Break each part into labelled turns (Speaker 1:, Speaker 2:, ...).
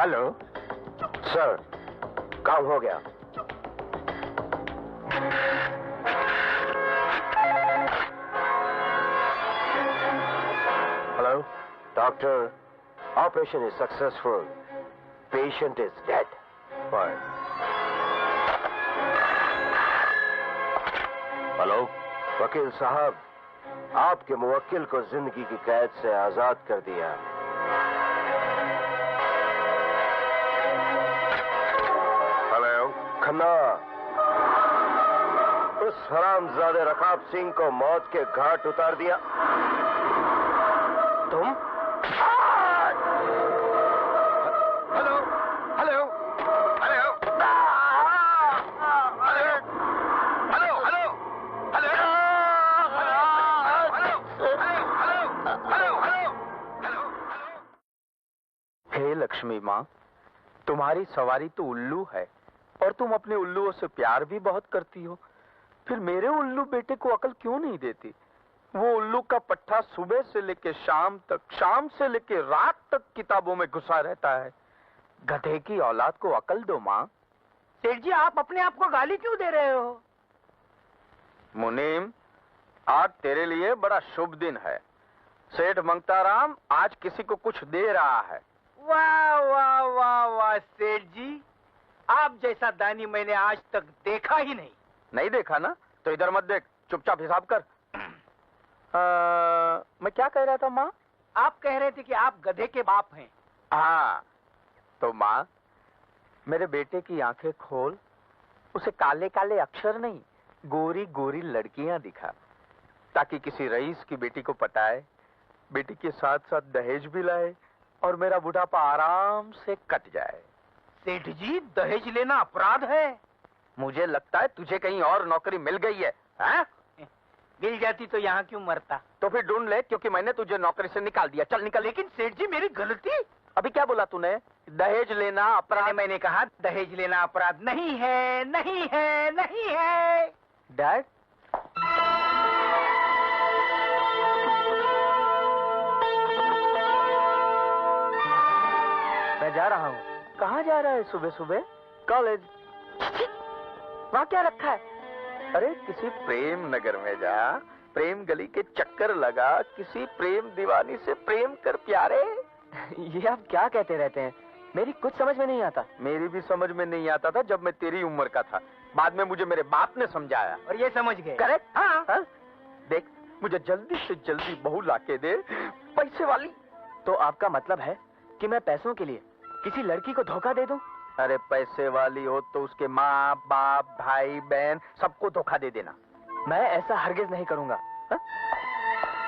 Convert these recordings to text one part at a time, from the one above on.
Speaker 1: Hello sir, काम हो गया। Hello doctor, operation is successful, patient is dead. Fine. Hello वकील साहब, आपके मुवक्किल को जिंदगी की कैद से आजाद कर दिया। हेलो खन्ना, उस हरामजादे रकाब सिंह को मौत के घाट उतार दिया। तुम? हेलो हेलो हेलो
Speaker 2: हे लक्ष्मी माँ, तुम्हारी सवारी तो उल्लू है और तुम अपने उल्लुओं से प्यार भी बहुत करती हो, फिर मेरे उल्लू बेटे को अकल क्यों नहीं देती? वो उल्लू का पट्टा सुबह से लेके शाम तक, शाम से लेके रात तक किताबों में घुसा रहता है। गधे की औलाद को अकल दो माँ।
Speaker 3: सेठ जी, आप अपने आप को गाली क्यों दे रहे हो?
Speaker 2: मुनीम, आज तेरे लिए बड़ा शुभ दिन है। सेठ मंगताराम आज किसी को कुछ दे रहा है।
Speaker 3: वाह वाह वाह वाह सेठ जी, आप जैसा दानी मैंने आज तक देखा ही नहीं।
Speaker 2: नहीं देखा ना? तो इधर मत देख, चुपचाप हिसाब कर। मैं क्या कह रहा था माँ?
Speaker 3: आप कह रहे थे कि आप गधे के बाप हैं।
Speaker 2: हाँ, तो माँ मेरे बेटे की आंखें खोल, उसे काले काले अक्षर नहीं, गोरी गोरी लड़कियां दिखा, ताकि किसी रईस की बेटी को पटाए, बेटी के साथ साथ दहेज भी लाए और मेरा बुढ़ापा आराम से कट जाए।
Speaker 3: सेठ जी, दहेज लेना अपराध है।
Speaker 2: मुझे लगता है तुझे कहीं और नौकरी मिल गई है, हैं?
Speaker 3: मिल जाती तो यहाँ क्यों मरता?
Speaker 2: तो फिर ढूंढ ले, क्योंकि मैंने तुझे नौकरी से निकाल दिया। चल निकल।
Speaker 3: लेकिन सेठ जी, मेरी गलती।
Speaker 2: अभी क्या बोला तूने? दहेज लेना अपराध?
Speaker 3: मैंने कहा दहेज लेना अपराध नहीं है, नहीं है, नहीं है।
Speaker 2: डैड, मैं जा रहा हूँ। कहाँ जा रहा है सुबह सुबह? कॉलेज। वहाँ क्या रखा है? अरे किसी प्रेम नगर में जा, प्रेम गली के चक्कर लगा, किसी प्रेम दीवानी से प्रेम कर प्यारे।
Speaker 4: ये आप क्या कहते रहते हैं? मेरी कुछ समझ में नहीं आता।
Speaker 2: मेरी भी समझ में नहीं आता था जब मैं तेरी उम्र का था। बाद में मुझे मेरे बाप ने समझाया
Speaker 3: और ये समझ गए।
Speaker 2: करेक्ट। हाँ? देख, मुझे जल्दी से जल्दी बहू लाके दे, पैसे वाली।
Speaker 4: तो आपका मतलब है कि मैं पैसों के लिए किसी लड़की को धोखा दे दूं?
Speaker 2: अरे पैसे वाली हो तो उसके माँ बाप भाई बहन सबको धोखा दे देना।
Speaker 4: मैं ऐसा हरगिज नहीं करूंगा।
Speaker 2: हा?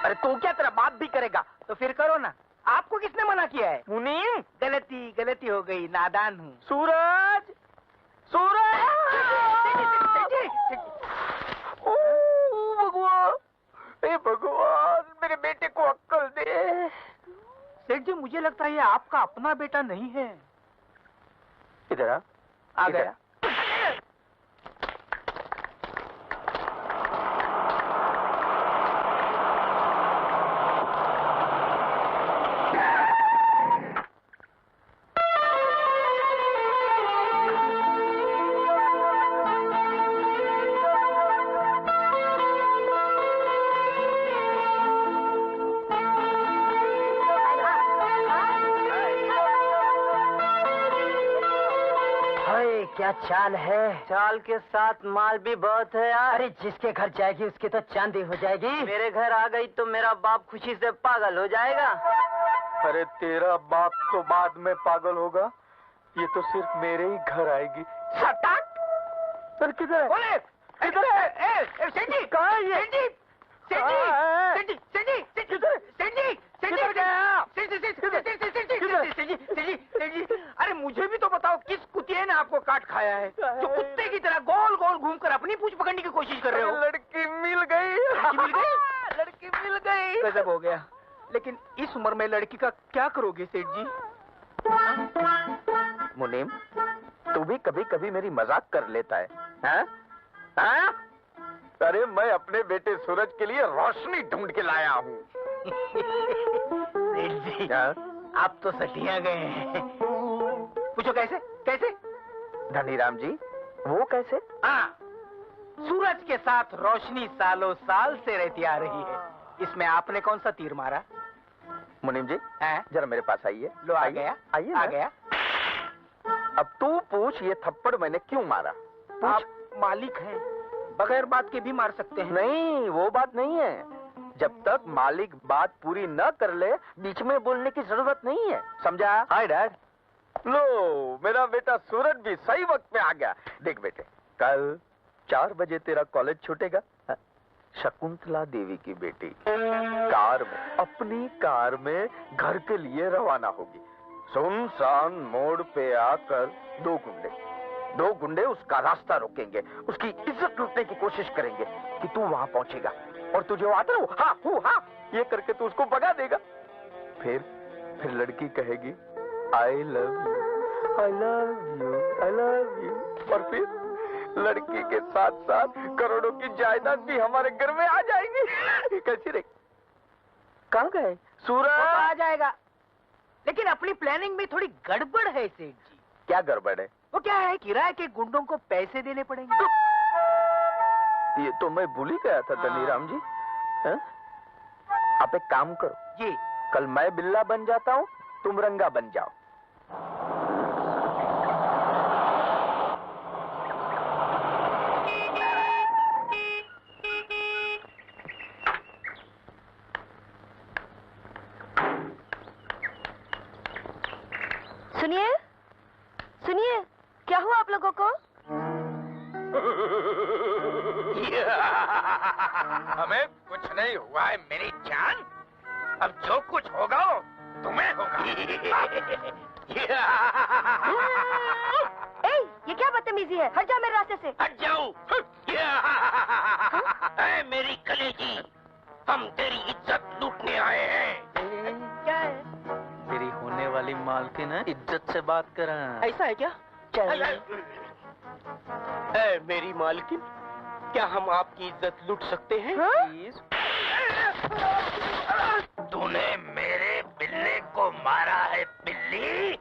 Speaker 2: अरे तू क्या, तेरा बाप भी करेगा?
Speaker 3: तो फिर करो ना। आपको किसने मना किया है?
Speaker 2: मुनीम,
Speaker 3: गलती हो गई, नादान हूँ।
Speaker 2: सूरज, सूरज! भगवान, हे भगवान, मेरे बेटे को अक्ल दे।
Speaker 3: सेठ जी, मुझे लगता है ये आपका अपना बेटा नहीं है।
Speaker 2: इधर
Speaker 3: आ गया।
Speaker 4: क्या चाल है? चाल के साथ माल भी बहुत है यार। अरे जिसके घर जाएगी उसकी तो चांदी हो जाएगी। मेरे घर आ गई तो मेरा बाप खुशी से पागल हो जाएगा।
Speaker 2: अरे तेरा बाप तो बाद में पागल होगा, ये तो सिर्फ मेरे ही घर आएगी। सटाक! सर किधर है?
Speaker 3: बोले,
Speaker 2: किधर है?
Speaker 3: सेठ जी,
Speaker 2: कहाँ है ये?
Speaker 3: सेठ जी, सेठ जी, सेठ जी, सेठ जी, सेठ जी, सेठ जी,
Speaker 2: किधर गया?
Speaker 3: सेठ जी, सेठ जी, अरे मुझे भी तो बताओ, किस कुतिये ने आपको काट खाया है जो कुत्ते की तरह गोल गोल घूमकर अपनी पूंछ पकड़ने की कोशिश कर रहे हो?
Speaker 2: लड़की मिल गई।
Speaker 3: मिल गई?
Speaker 2: लड़की मिल गई।
Speaker 3: गजब हो गया। लेकिन इस उम्र में लड़की का क्या करोगे सेठ जी?
Speaker 2: मुनीम, तू भी कभी कभी मेरी मजाक कर लेता है, हैं? हैं? अरे मैं अपने बेटे सूरज के लिए रोशनी ढूंढ के लाया हूँ।
Speaker 3: सेठ जी, आप तो सटिया गए हैं। पूछो कैसे कैसे?
Speaker 2: धनीराम जी, वो कैसे?
Speaker 3: हाँ, सूरज के साथ रोशनी सालों साल से रहती आ रही है। इसमें आपने कौन सा तीर मारा?
Speaker 2: मुनीम जी,
Speaker 3: हैं?
Speaker 2: जरा मेरे पास आइए।
Speaker 3: लो, आ
Speaker 2: आइए,
Speaker 3: गया,
Speaker 2: आइए
Speaker 3: आ
Speaker 2: ना।
Speaker 3: गया।
Speaker 2: अब तू पूछ, ये थप्पड़ मैंने क्यों मारा? पूछ।
Speaker 3: आप मालिक हैं, बगैर बात के भी मार सकते हैं।
Speaker 2: नहीं, वो बात नहीं है। जब तक मालिक बात पूरी न कर ले, बीच में बोलने की जरूरत नहीं है, समझा? Hi dad. लो, मेरा बेटा सूरज भी सही वक्त में आ गया। देख बेटे, कल 4 बजे तेरा कॉलेज छूटेगा। शकुंतला देवी की बेटी कार में, अपनी कार में घर के लिए रवाना होगी। सुनसान मोड़ पे आकर दो गुंडे उसका रास्ता रोकेंगे, उसकी इज्जत लूटने की कोशिश करेंगे कि तू वहां पहुंचेगा और तुझे आता रहो हाँ ये करके तू उसको भगा देगा। फिर लड़की कहेगी I love you, I love you, I love you, और फिर लड़की के साथ साथ करोड़ों की जायदाद भी हमारे घर में आ जाएगी। कैसी रही? कहाँ गए सूरज?
Speaker 3: वो तो आ जाएगा, लेकिन अपनी प्लानिंग में थोड़ी गड़बड़ है सेठ जी।
Speaker 2: क्या गड़बड़ है?
Speaker 3: वो क्या है, किराए के गुंडों को पैसे देने पड़ेंगे।
Speaker 2: ये तो मैं भूल ही गया था धनीराम जी। हैं? आप एक काम करो
Speaker 3: जी,
Speaker 2: कल मैं बिल्ला बन जाता हूँ, तुम रंगा बन जाओ।
Speaker 5: सुनिए सुनिए, क्या हुआ आप लोगों को?
Speaker 3: हमें कुछ नहीं हुआ है मेरी जान। अब जो कुछ होगा वो तुम्हें होगा।
Speaker 5: ए, ये क्या बदतमीजी है? हट जाओ मेरे रास्ते से।
Speaker 3: हट जाओ। ऐ मेरी कलेजी, हम तेरी इज्जत लूटने आए हैं।
Speaker 5: क्या है?
Speaker 4: तेरी होने वाली मालकिन है, इज्जत से बात कर।
Speaker 3: ऐसा है क्या? ऐ मेरी मालकिन, क्या हम आपकी इज्जत लूट सकते हैं?
Speaker 5: हाँ?
Speaker 3: तूने मेरे बिल्ले को मारा है बिल्ली।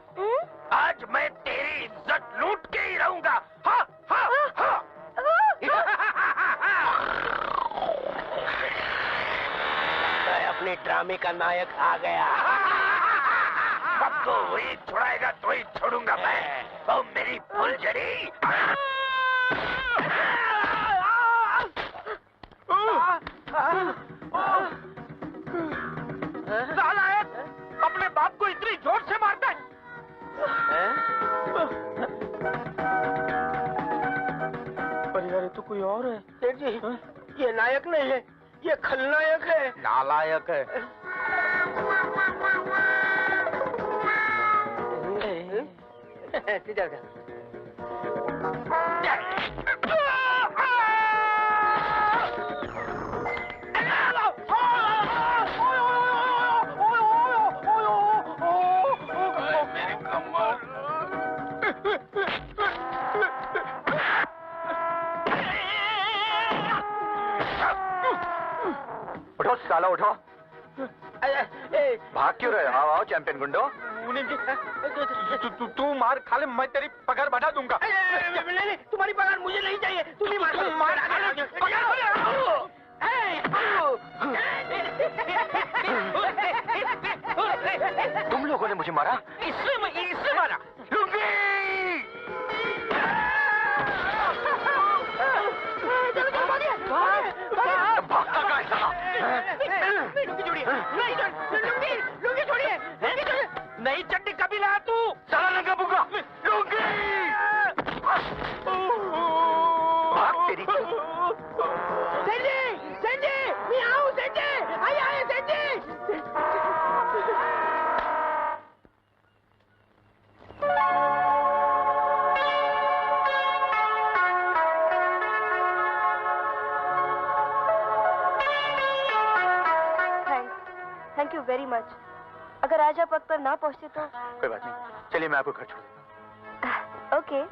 Speaker 3: आज मैं तेरी इज्जत लूट के ही रहूंगा। हा, हा, हा। मैं अपने ड्रामे का नायक आ गया। सबको वही छुड़ाएगा तो ही छोड़ूंगा मैं। ओ मेरी फुलझड़ी। नालायक, अपने बाप को इतनी जोर से मारता है।
Speaker 2: पर यार ये तो कोई और है।
Speaker 3: सेठ जी, ये नायक नहीं है, ये खलनायक है।
Speaker 2: नालायक है।
Speaker 3: सीधा
Speaker 2: उठो साला उठो। भाग क्यों रहे? आओ आओ चैंपियन गुंडो। तू मार खा ले, मैं तेरी पगार बढ़ा दूंगा।
Speaker 3: नहीं, तुम्हारी पगार मुझे नहीं चाहिए। तुम ही मार
Speaker 2: तुम लोगों ने मुझे मारा?
Speaker 3: इससे मारा।
Speaker 2: भागता कहाँ है साला?
Speaker 3: लुंगी छोड़िए। नई चड्डी कभी लाया तू?
Speaker 2: साला लंगा बुगा। भाग तेरी।
Speaker 3: संजय, मैं आऊँ संजय, आया Sanjay.
Speaker 5: Thank you very much. अगर आज आप वक्त पर ना पहुंचते तो।
Speaker 2: कोई बात नहीं, चलिए मैं आपको घर छोड़ देता हूँ।
Speaker 5: ओके।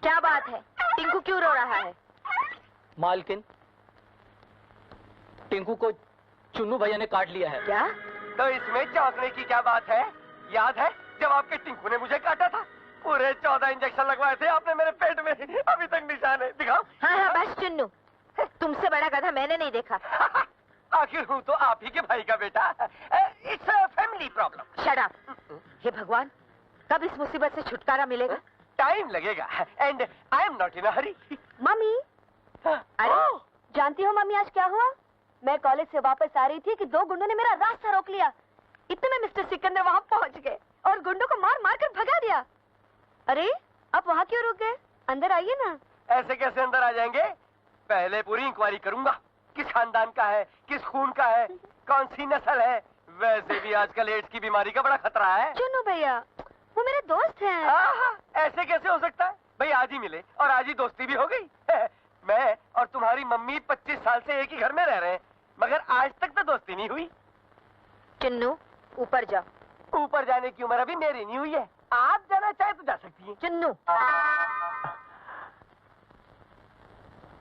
Speaker 5: क्या बात है? टिंकू क्यों रो रहा है?
Speaker 4: मालकिन, टिंकू को चुन्नू भैया ने काट लिया है।
Speaker 5: क्या?
Speaker 3: तो इसमें चौंकने की क्या बात है? याद है जब आपके टिंकू ने मुझे काटा था? पूरे 14 इंजेक्शन लगवाए थे आपने मेरे पेट में, अभी तक निशान है। दिखाओ।
Speaker 5: हाँ हाँ बस चुन्नू, तुमसे बड़ा गधा मैंने नहीं देखा।
Speaker 3: आखिर हूँ तो आप ही के भाई का बेटा। It's a family problem.
Speaker 5: Shut up. हे भगवान, कब इस मुसीबत से छुटकारा मिलेगा?
Speaker 3: टाइम लगेगा and I am not in a hurry.
Speaker 5: Mummy, अरे जानती हो मम्मी आज क्या हुआ? मैं कॉलेज से वापस आ रही थी कि 2 गुंडों ने मेरा रास्ता रोक लिया। इतने में मिस्टर सिकंदर वहाँ पहुँच गए और गुंडों को मार मार कर भगा दिया। अरे आप वहाँ क्यों रुक गए? अंदर आइए ना।
Speaker 3: ऐसे कैसे अंदर आ जाएंगे? पहले पूरी इंक्वायरी करूंगा, किस खानदान का है, किस खून का है, कौन सी नस्ल है। वैसे भी आजकल एड्स की बीमारी का बड़ा खतरा है।
Speaker 5: चुन्नू भैया, वो मेरे दोस्त हैं।
Speaker 3: ऐसे कैसे हो सकता है भाई? आज ही मिले और आज ही दोस्ती भी हो गई। मैं और तुम्हारी मम्मी 25 साल से एक ही घर में रह रहे हैं, मगर आज तक तो दोस्ती नहीं हुई।
Speaker 5: चुन्नू ऊपर जाओ।
Speaker 3: ऊपर जाने की उम्र अभी मेरी नहीं हुई है। आप जाना चाहे तो जा सकती हैं।
Speaker 5: चुन्नू,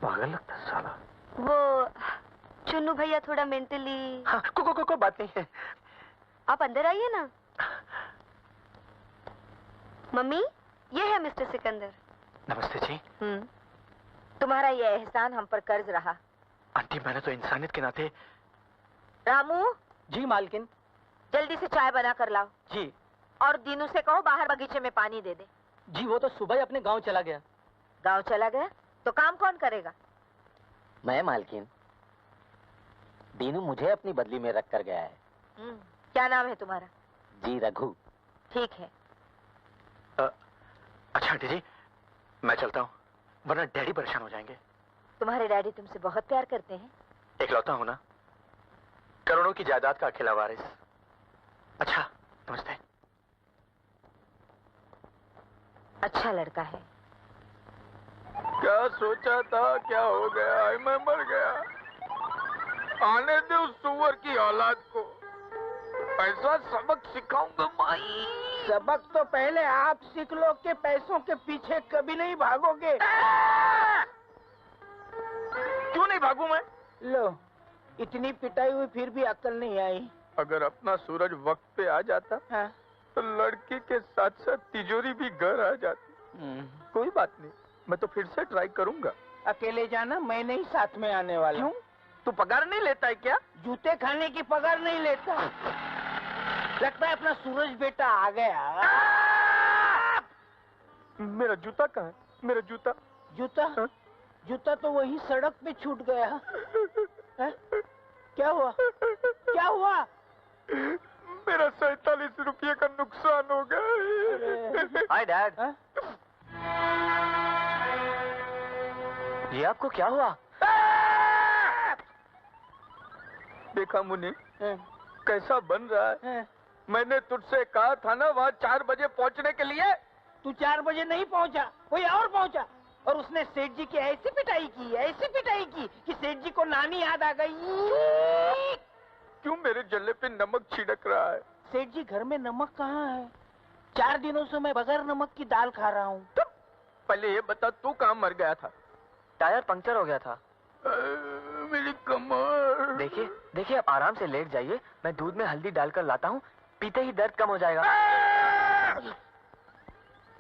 Speaker 2: पागल लगता है साला।
Speaker 5: वो चुन्नू भैया थोड़ा मेंटली।
Speaker 2: हाँ, को बात नहीं है।
Speaker 5: आप अंदर आइए ना। मम्मी, ये है मिस्टर सिकंदर।
Speaker 2: नमस्ते जी।
Speaker 5: तुम्हारा ये एहसान हम पर कर्ज रहा।
Speaker 2: आंटी, मैंने तो इंसानियत के नाते।
Speaker 5: रामू।
Speaker 4: जी मालकिन।
Speaker 5: जल्दी से चाय बना कर लाओ।
Speaker 4: जी।
Speaker 5: और दीनू से कहो बाहर बगीचे में पानी दे दे।
Speaker 4: जी वो तो सुबह ही अपने गांव चला गया।
Speaker 5: गांव चला गया तो काम कौन करेगा?
Speaker 6: मैं मालकिन। दीनू मुझे अपनी बदली में रख कर गया है।
Speaker 5: क्या नाम है तुम्हारा?
Speaker 6: जी रघु।
Speaker 5: ठीक है।
Speaker 2: अच्छा आंटी जी, मैं चलता हूँ, वरना डैडी परेशान हो जाएंगे।
Speaker 5: तुम्हारे डैडी तुमसे बहुत प्यार करते हैं।
Speaker 2: इकलौता हूँ ना, करोड़ों की जायदाद का अकेला वारिस। अच्छा, नमस्ते।
Speaker 5: अच्छा लड़का है।
Speaker 2: क्या सोचा था, क्या हो गया? मैं मर गया। आने दे उस सुअर की औलाद को, ऐसा सबक सिखाऊंगा माई।
Speaker 4: सबक तो पहले आप सीख लो कि पैसों के पीछे कभी नहीं भागोगे।
Speaker 2: क्यों नहीं भागू मैं?
Speaker 4: लो, इतनी पिटाई हुई फिर भी अक्ल नहीं आई।
Speaker 2: अगर अपना सूरज वक्त पे आ जाता
Speaker 4: हाँ?
Speaker 2: तो लड़की के साथ साथ तिजोरी भी घर आ जाती। कोई बात नहीं, मैं तो फिर से ट्राई करूंगा।
Speaker 4: अकेले जाना, मैं नहीं साथ में आने वाला।
Speaker 2: क्यों? तू पगार नहीं लेता है क्या?
Speaker 4: जूते खाने की पगार नहीं लेता। लगता है अपना सूरज बेटा आ गया।
Speaker 2: मेरा जूता कहाँ है? मेरा जूता।
Speaker 4: जूता?
Speaker 2: हाँ?
Speaker 4: जूता तो वही सड़क पे छूट गया। है? क्या हुआ? क्या हुआ?
Speaker 2: मेरा 47 रुपये का नुकसान हो गया।
Speaker 6: Hi dad. ये आपको क्या हुआ?
Speaker 2: देखा मुन्नी, कैसा बन रहा है? मैंने तुझसे कहा था ना वहाँ 4 बजे पहुँचने के लिए।
Speaker 4: तू 4 बजे नहीं पहुंचा, कोई और पहुंचा। और उसने सेठ जी की ऐसी पिटाई की कि सेठ जी को नानी याद आ गई।
Speaker 2: क्यों मेरे जल्ले पे नमक छिड़क रहा है?
Speaker 4: सेठ जी घर में नमक कहाँ है? 4 दिनों से मैं बगैर नमक की दाल खा रहा हूँ।
Speaker 2: पहले ये बता, तू कहाँ मर गया था?
Speaker 6: टायर पंक्चर हो गया था।
Speaker 2: मेरी कमर।
Speaker 6: देखिए देखिए, आप आराम से लेट जाइए, मैं दूध में हल्दी डालकर लाता हूँ, पीते ही दर्द कम हो जाएगा।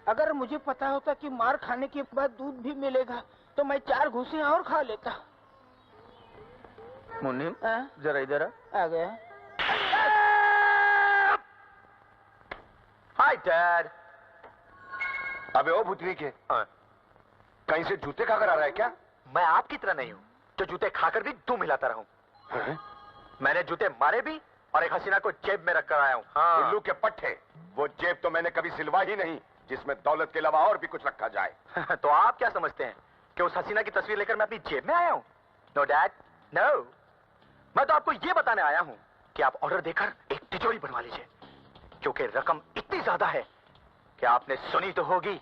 Speaker 4: अगर मुझे पता होता कि मार खाने के बाद दूध भी मिलेगा तो मैं 4 घूंसे और खा लेता।
Speaker 2: मुन्नी, जरा इधर
Speaker 4: आ गया।
Speaker 1: Hi dad. अबे ओ भूतनी के, कहीं से जूते खाकर आ रहा है क्या?
Speaker 2: मैं आपकी तरह नहीं हूँ जो जूते खाकर भी दूं मिलाता रहूं। मैंने जूते मारे भी और एक हसीना को जेब में रखकर आया हूँ। हाँ।
Speaker 1: उल्लू के पट्टे, वो जेब तो मैंने कभी सिलवा ही नहीं जिसमें दौलत के अलावा और भी कुछ रखा जाए।
Speaker 2: तो आप क्या समझते हैं कि उस हसीना की तस्वीर लेकर मैं अपनी जेब में आया हूँ? No dad, no. मैं तो आपको ये बताने आया हूँ कि आप ऑर्डर देकर एक तिजोरी बनवा लीजिए, क्योंकि रकम इतनी ज्यादा है कि आपने सुनी तो होगी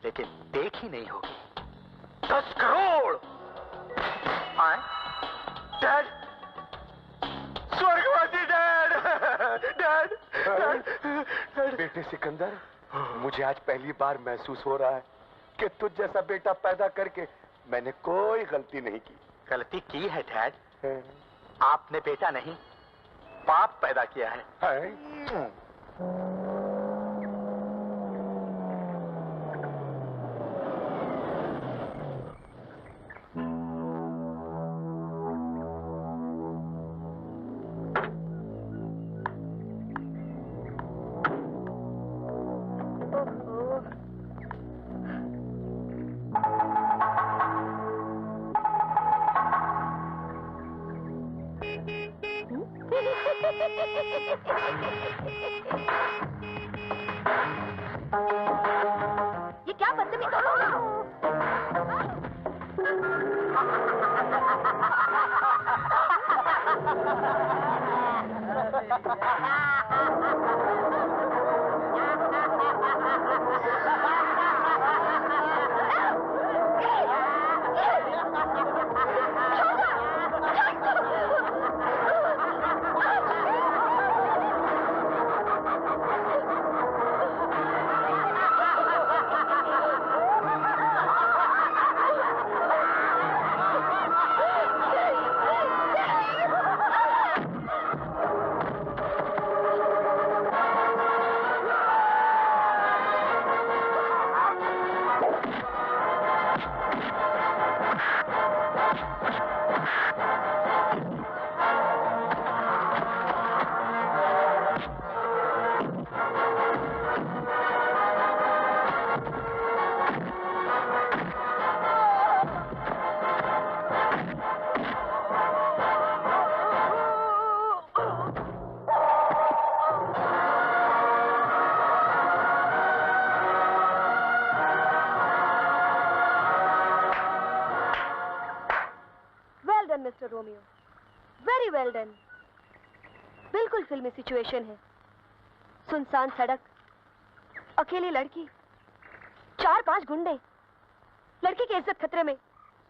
Speaker 2: लेकिन देखी नहीं होगी। 10 करोड़। डैड, स्वर्गवासी डैड। डैड।
Speaker 1: बेटे सिकंदर, मुझे आज पहली बार महसूस हो रहा है कि तुझ जैसा बेटा पैदा करके मैंने कोई गलती नहीं की।
Speaker 2: गलती की है डैड, आपने बेटा नहीं पाप पैदा किया है।
Speaker 5: ये क्या बदतमीजी। Mister Romeo, very well done. बिल्कुल फिल्मी सिचुएशन है। सुनसान सड़क, अकेली लड़की, 4-5 गुंडे, लड़की की इज्जत खतरे में।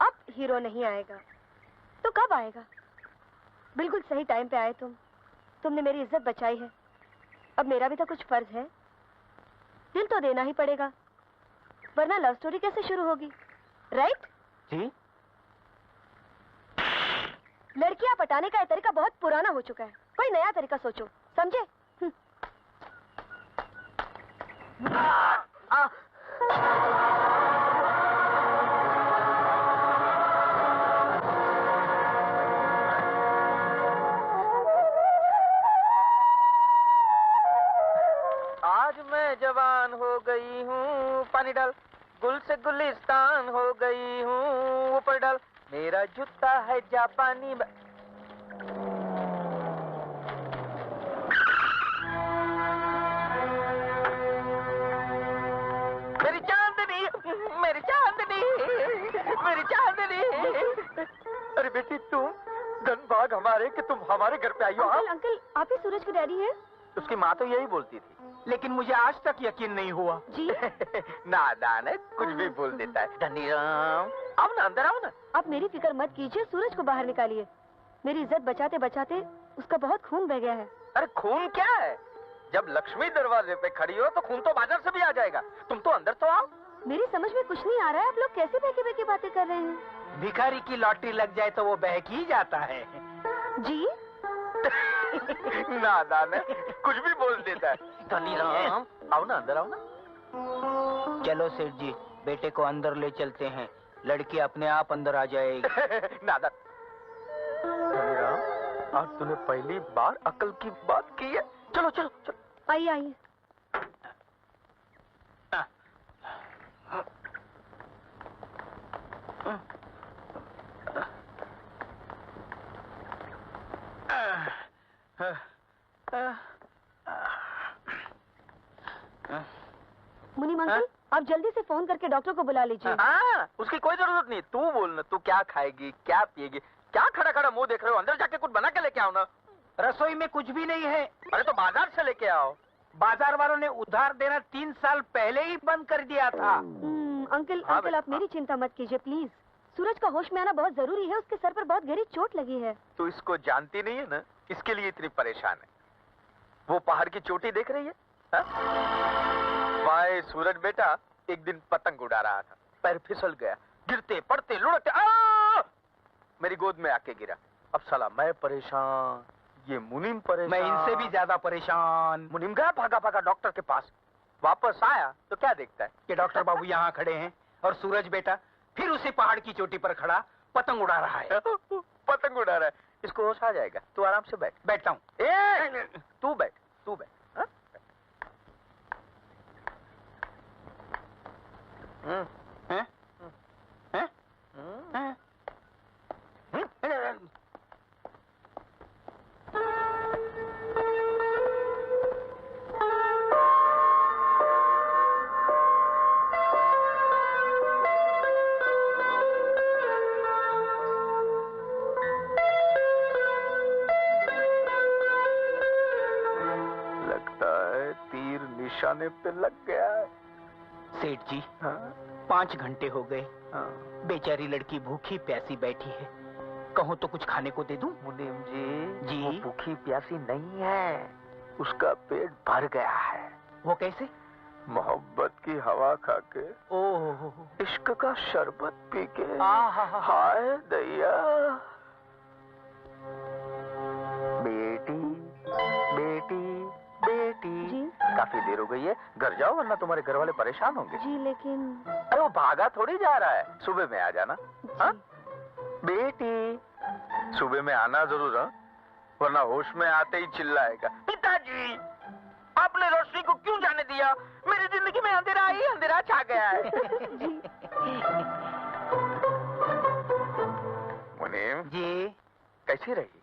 Speaker 5: अब हीरो नहीं आएगा तो कब आएगा? बिल्कुल सही टाइम पे आए तुम। तुमने मेरी इज्जत बचाई है। अब मेरा भी तो कुछ फर्ज है। दिल तो देना ही पड़ेगा, वरना लव स्टोरी कैसे शुरू होगी? राइट?
Speaker 2: जी।
Speaker 5: लड़कियां पटाने का यह तरीका बहुत पुराना हो चुका है। कोई नया तरीका सोचो, समझे?
Speaker 2: आज मैं जवान हो गई हूँ, पानी डाल। गुल से गुलिस्तान हो गई हूँ, ऊपर डाल। मेरा जूता है जापानी। मेरी चांदनी, मेरी चांदनी, मेरी चांदनी। अरे बेटी तुम धनबाग हमारे कि तुम हमारे घर पे आई हो?
Speaker 5: अंकल, अंकल, आप ही सूरज की डैडी हैं?
Speaker 2: उसकी माँ तो यही बोलती थी, लेकिन मुझे आज तक यकीन नहीं हुआ।
Speaker 5: जी?
Speaker 2: नादान है, कुछ भी बोल देता है। धनीराम, आओ ना, अंदर आओ ना।
Speaker 5: आप मेरी फिक्र मत कीजिए, सूरज को बाहर निकालिए। मेरी इज्जत बचाते बचाते उसका बहुत खून बह गया है।
Speaker 2: अरे खून क्या है? जब लक्ष्मी दरवाजे पे खड़ी हो तो खून तो बाजार से भी आ जाएगा। तुम तो अंदर तो आओ।
Speaker 5: मेरी समझ में कुछ नहीं आ रहा है, आप लोग कैसे बहकी बहकी बातें कर रहे हैं?
Speaker 3: भिखारी की लॉटरी लग जाए तो वो बहक ही जाता है।
Speaker 5: जी?
Speaker 2: नादान है, कुछ भी बोल देता है। धनीराम, आओ ना, अंदर आओ ना।
Speaker 3: चलो सेठ जी, बेटे को अंदर ले चलते हैं, लड़की अपने आप अंदर आ जाएगी।
Speaker 2: नादान। धनीराम, आज तूने पहली बार अकल की बात की है। चलो चलो चलो,
Speaker 5: आइए आइए। मुनीम अंकल, आप जल्दी से फोन करके डॉक्टर को बुला लीजिए।
Speaker 2: हाँ, उसकी कोई जरूरत नहीं। तू बोल ना, तू क्या खाएगी, क्या पिएगी? क्या खड़ा खड़ा मुंह देख रहे हो? अंदर जाके कुछ बना के लेके आओ ना।
Speaker 3: रसोई में कुछ भी नहीं है।
Speaker 2: अरे तो बाजार से लेके आओ।
Speaker 3: बाजार वालों ने उधार देना 3 साल पहले ही बंद कर दिया था।
Speaker 5: अंकल,
Speaker 2: हाँ
Speaker 5: अंकल, आप मेरी चिंता मत कीजिए प्लीज। सूरज का होश में आना बहुत जरूरी है, उसके सर पर बहुत गहरी चोट लगी है।
Speaker 2: तू इसको जानती नहीं है ना, इसके लिए इतनी परेशान है। वो पहाड़ की चोटी देख रही है? वहाँ सूरज बेटा एक दिन पतंग उड़ा रहा था, पैर फिसल गया, गिरते पड़ते लुढ़कते मेरी गोद में आके गिरा। अब साला मैं परेशान, ये मुनीम परेशान।
Speaker 7: मैं इनसे भी ज्यादा परेशान।
Speaker 2: मुनीम गया भागा भागा डॉक्टर के पास, वापस आया तो क्या देखता है
Speaker 7: कि डॉक्टर बाबू यहाँ खड़े हैं और सूरज बेटा फिर उसी पहाड़ की चोटी पर खड़ा पतंग उड़ा रहा है।
Speaker 2: पतंग उड़ा रहा है। इसको होश आ जाएगा, तू आराम से बैठ।
Speaker 7: बैठता हूँ।
Speaker 2: तू बैठ, तू बैठ। हाँ?
Speaker 7: हैं? हैं? हैं?
Speaker 2: लगता है तीर निशाने पे लग गया है।
Speaker 7: सेठ जी,
Speaker 2: हाँ?
Speaker 7: 5 घंटे हो गए,
Speaker 2: हाँ।
Speaker 7: बेचारी लड़की भूखी प्यासी बैठी है। कहो तो कुछ खाने को दे दूं?
Speaker 2: मुनीम जी,
Speaker 7: जी?
Speaker 2: वो भूखी प्यासी नहीं है, उसका पेट भर गया है।
Speaker 7: वो कैसे?
Speaker 2: मोहब्बत की हवा खा के,
Speaker 7: ओह,
Speaker 2: इश्क का शरबत पी के।
Speaker 7: हाय
Speaker 2: दैया। बेटी बेटी बेटी।
Speaker 5: जी?
Speaker 2: काफी देर हो गई है, घर जाओ वरना तुम्हारे घर वाले परेशान होंगे।
Speaker 5: जी लेकिन
Speaker 2: अरे वो भागा थोड़ी जा रहा है, सुबह में आ जाना। हाँ? बेटी, सुबह में आना जरूर, हाँ? वरना होश में आते ही चिल्लाएगा, पिताजी आपने रोशनी को क्यों जाने दिया? मेरी जिंदगी में अंधेरा ही अंधेरा छा गया है। मुनीम
Speaker 7: जी?
Speaker 2: कैसी रही?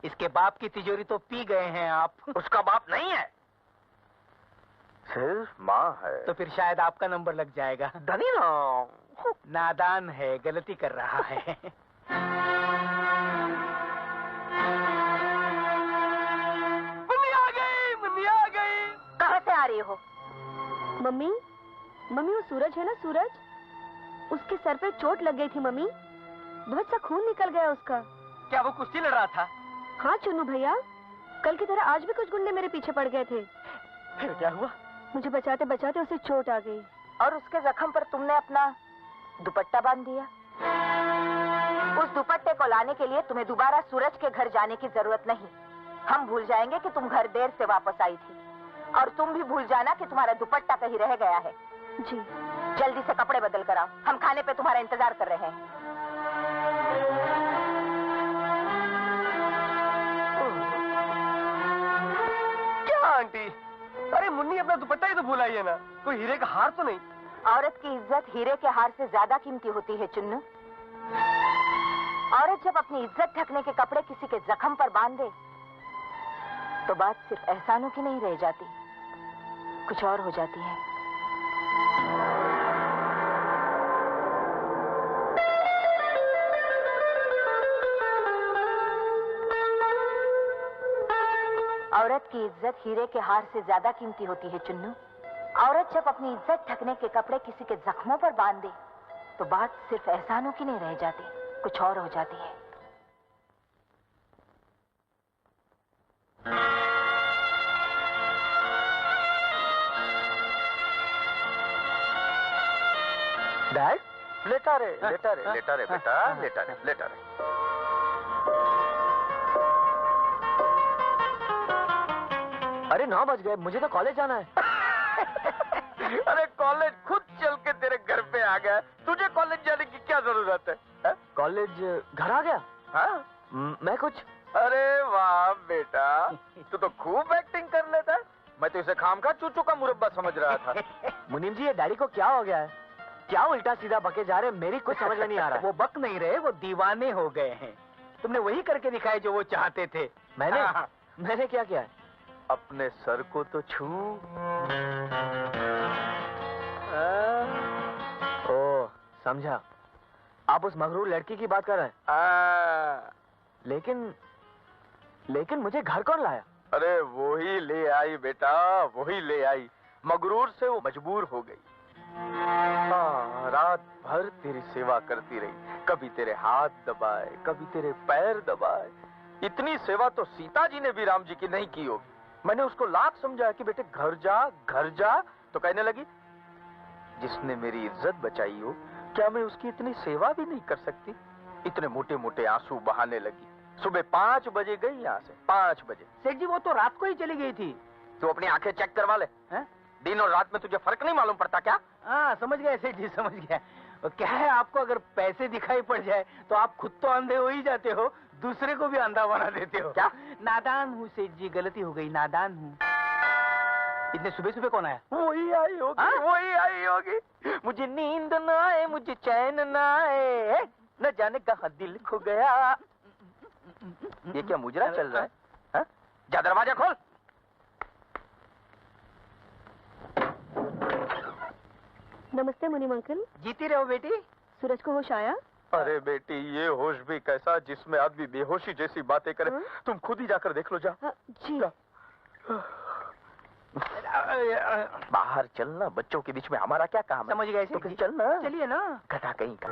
Speaker 7: इसके बाप की तिजोरी तो पी गए हैं आप।
Speaker 2: उसका बाप नहीं है, सिर्फ माँ है।
Speaker 7: तो फिर शायद आपका नंबर लग जाएगा।
Speaker 2: धनी ना,
Speaker 7: नादान है, गलती कर रहा है।
Speaker 2: मम्मी आ गई, मम्मी आ गई।
Speaker 5: कहाँ से आ रही हो? मम्मी, मम्मी वो सूरज है ना, सूरज, उसके सर पे चोट लग गई थी मम्मी, बहुत सा खून निकल गया उसका।
Speaker 7: क्या वो कुश्ती लड़ रहा था?
Speaker 5: हाँ चुन्नू भैया, कल की तरह आज भी कुछ गुंडे मेरे पीछे पड़ गए थे।
Speaker 7: फिर क्या हुआ?
Speaker 5: मुझे बचाते बचाते उसे चोट आ गई।
Speaker 8: और उसके जख्म पर तुमने अपना दुपट्टा बांध दिया। उस दुपट्टे को लाने के लिए तुम्हें दोबारा सूरज के घर जाने की जरूरत नहीं। हम भूल जाएंगे कि तुम घर देर से वापस आई थी, और तुम भी भूल जाना कि तुम्हारा दुपट्टा कहीं रह गया है।
Speaker 5: जी।
Speaker 8: जल्दी से कपड़े बदल कर आओ, हम खाने पे तुम्हारा इंतजार कर रहे हैं।
Speaker 2: क्या आंटी? अरे मुन्नी अपना दुपट्टा ही तो भूल आई है ना, कोई हीरे का हार तो नहीं?
Speaker 8: औरत की इज्जत हीरे के हार से ज्यादा कीमती होती है चुन्नू। औरत जब अपनी इज्जत ढकने के कपड़े किसी के जख्म पर बांध दे तो बात सिर्फ एहसानों की नहीं रह जाती, कुछ और हो जाती है। औरत की इज्जत हीरे के हार से ज्यादा कीमती होती है चुन्नू। औरत जब अपनी इज्जत ढकने के कपड़े किसी के जख्मों पर बांध दे तो बात सिर्फ एहसानों की नहीं रह जाती, कुछ और हो जाती है।
Speaker 2: डैड, लेटा रे लेटा रे लेटा रे बेटा, लेटा रे लेटा रे।
Speaker 4: अरे 9 बज गए, मुझे तो कॉलेज जाना है।
Speaker 2: अरे कॉलेज खुद चल के तेरे घर पे आ गया, तुझे कॉलेज जाने की क्या जरूरत है?
Speaker 4: कॉलेज घर आ गया?
Speaker 2: हाँ?
Speaker 4: मैं कुछ
Speaker 2: अरे वाह बेटा, तू तो खूब एक्टिंग कर लेता है। मैं तो इसे खामखा चूचू का मुरब्बा समझ रहा था।
Speaker 4: मुनीम जी, ये डैडी को क्या हो गया है? क्या उल्टा सीधा बके जा रहे, मेरी कुछ समझ में नहीं आ रहा।
Speaker 7: वो बक नहीं रहे, वो दीवाने हो गए हैं। तुमने वही करके दिखाए जो वो चाहते थे।
Speaker 4: मैंने क्या किया है?
Speaker 2: अपने सर को तो छू।
Speaker 4: ओ, समझा। आप उस मगरूर लड़की की बात कर रहे हैं। लेकिन मुझे घर कौन लाया?
Speaker 2: अरे वो ही ले आई बेटा, वही ले आई। मगरूर से वो मजबूर हो गई। रात भर तेरी सेवा करती रही, कभी तेरे हाथ दबाए, कभी तेरे पैर दबाए। इतनी सेवा तो सीता जी ने भी राम जी की नहीं की होगी। मैंने उसको लाख समझाया कि बेटे घर जा, तो कहने लगी जिसने मेरी इज्जत बचाई हो, क्या मैं उसकी इतनी सेवा भी नहीं कर सकती? इतने मोटे मोटे आंसू बहाने लगी। सुबह 5 बजे गई यहाँ से, 5 बजे।
Speaker 7: सेठ जी वो तो रात को ही चली गई थी।
Speaker 2: तू अपनी आंखें चेक करवा ले।
Speaker 7: हैं?
Speaker 2: दिन और रात में तुझे फर्क नहीं मालूम पड़ता क्या?
Speaker 7: हाँ समझ गया सेठ जी, समझ गया। और क्या है, आपको अगर पैसे दिखाई पड़ जाए तो आप खुद तो अंधे हो ही जाते हो, दूसरे को भी अंधा बना देते हो।
Speaker 2: क्या?
Speaker 7: नादान हूँ सेठ जी, गलती हो गई, नादान हूँ। इतने सुबह सुबह कौन आया?
Speaker 2: वही आई होगी, वही आई होगी। मुझे नींद ना आए, मुझे चैन ना आए, न जाने कहाँ दिल खो गया। ये क्या मुजरा चल रहा है? हा? जा दरवाजा खोल।
Speaker 5: नमस्ते मुनीम अंकल।
Speaker 7: जीती रहो बेटी।
Speaker 5: सूरज को होश आया?
Speaker 2: अरे बेटी, ये होश भी कैसा जिसमें आदमी बेहोशी जैसी बातें करे।
Speaker 5: हाँ?
Speaker 2: तुम खुद ही जाकर देख लो, जा।
Speaker 5: जी।
Speaker 2: बाहर चलना, बच्चों के बीच में हमारा क्या काम है?
Speaker 7: समझ गए
Speaker 2: तो
Speaker 7: सेठ
Speaker 2: फिर
Speaker 7: जी।
Speaker 2: चलना।
Speaker 7: चलिए ना।
Speaker 2: घटा कहीं का।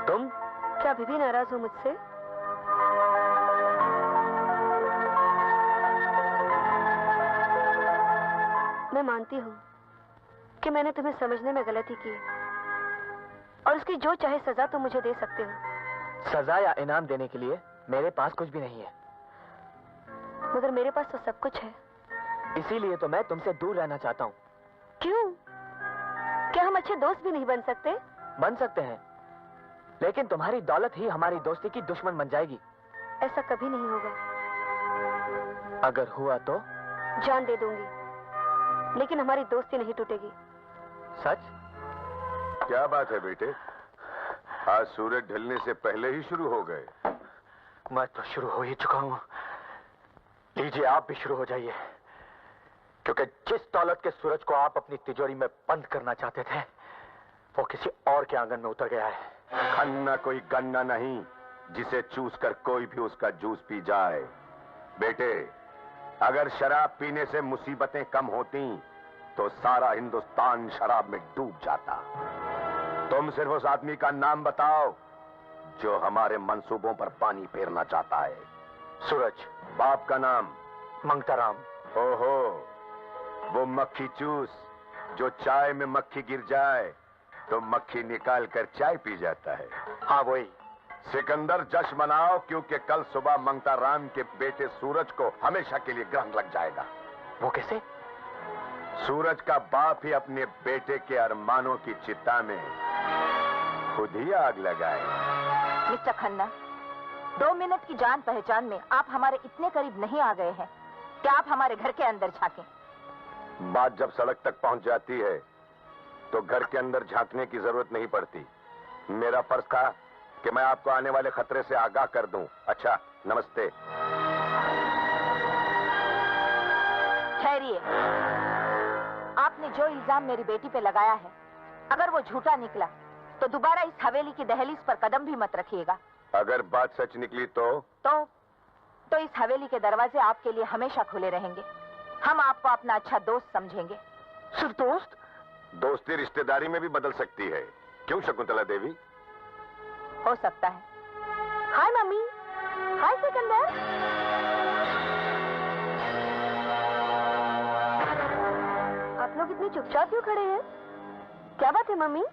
Speaker 2: तुम
Speaker 5: क्या अभी भी नाराज हो मुझसे? मैं मानती हूँ कि मैंने तुम्हें समझने में गलती की और उसकी जो चाहे सजा तुम मुझे दे सकते हो।
Speaker 6: सजा या इनाम देने के लिए मेरे पास कुछ भी नहीं है।
Speaker 5: मगर मेरे पास तो सब कुछ है।
Speaker 6: इसीलिए तो मैं तुमसे दूर रहना चाहता हूँ।
Speaker 5: क्यों? क्या हम अच्छे दोस्त भी नहीं बन सकते?
Speaker 6: बन सकते हैं, लेकिन तुम्हारी दौलत ही हमारी दोस्ती की दुश्मन बन जाएगी।
Speaker 5: ऐसा कभी नहीं होगा।
Speaker 6: अगर हुआ तो?
Speaker 5: जान दे दूंगी, लेकिन हमारी दोस्ती नहीं टूटेगी।
Speaker 6: सच?
Speaker 1: क्या बात है बेटे, आज सूरज ढलने से पहले ही शुरू हो गए।
Speaker 6: मैं तो शुरू हो ही चुका हूँ। लीजिए आप भी शुरू हो जाइए, क्योंकि जिस दौलत के सूरज को आप अपनी तिजोरी में बंद करना चाहते थे, वो किसी और के आंगन में उतर गया है।
Speaker 1: खन्ना कोई गन्ना नहीं जिसे चूस कर कोई भी उसका जूस पी जाए। बेटे, अगर शराब पीने से मुसीबतें कम होती तो सारा हिंदुस्तान शराब में डूब जाता। तुम सिर्फ उस आदमी का नाम बताओ जो हमारे मंसूबों पर पानी फेरना चाहता है।
Speaker 6: सूरज।
Speaker 1: बाप का नाम?
Speaker 6: मंगताराम।
Speaker 1: ओहो, वो मक्खी चूस जो चाय में मक्खी गिर जाए तो मक्खी निकाल कर चाय पी जाता है।
Speaker 6: हाँ वही।
Speaker 1: सिकंदर, जश्न मनाओ क्योंकि कल सुबह मंगताराम के बेटे सूरज को हमेशा के लिए ग्रहण लग जाएगा।
Speaker 6: वो कैसे?
Speaker 1: सूरज का बाप ही अपने बेटे के अरमानों की चिता में खुद ही आग लगाए।
Speaker 8: मिस्टर खन्ना, 2 मिनट की जान पहचान में आप हमारे इतने करीब नहीं आ गए हैं कि आप हमारे घर के अंदर झांकें।
Speaker 1: बात जब सड़क तक पहुंच जाती है तो घर के अंदर झांकने की जरूरत नहीं पड़ती। मेरा फर्ज था कि मैं आपको आने वाले खतरे से आगाह कर दूं। अच्छा, नमस्ते।
Speaker 8: ठहरिए, आपने जो इल्जाम मेरी बेटी पे लगाया है, अगर वो झूठा निकला तो दोबारा इस हवेली की दहलीज पर कदम भी मत रखिएगा।
Speaker 1: अगर बात सच निकली तो
Speaker 8: इस हवेली के दरवाजे आपके लिए हमेशा खुले रहेंगे। हम आपको अपना अच्छा दोस्त समझेंगे।
Speaker 1: सिर्फ दोस्त? दोस्ती रिश्तेदारी में भी बदल सकती है, क्यों शकुंतला देवी?
Speaker 8: हो सकता है।
Speaker 5: हाय मम्मी। हाय सिकंदर। आप लोग इतने चुपचाप क्यों खड़े हैं? क्या बात है मम्मी?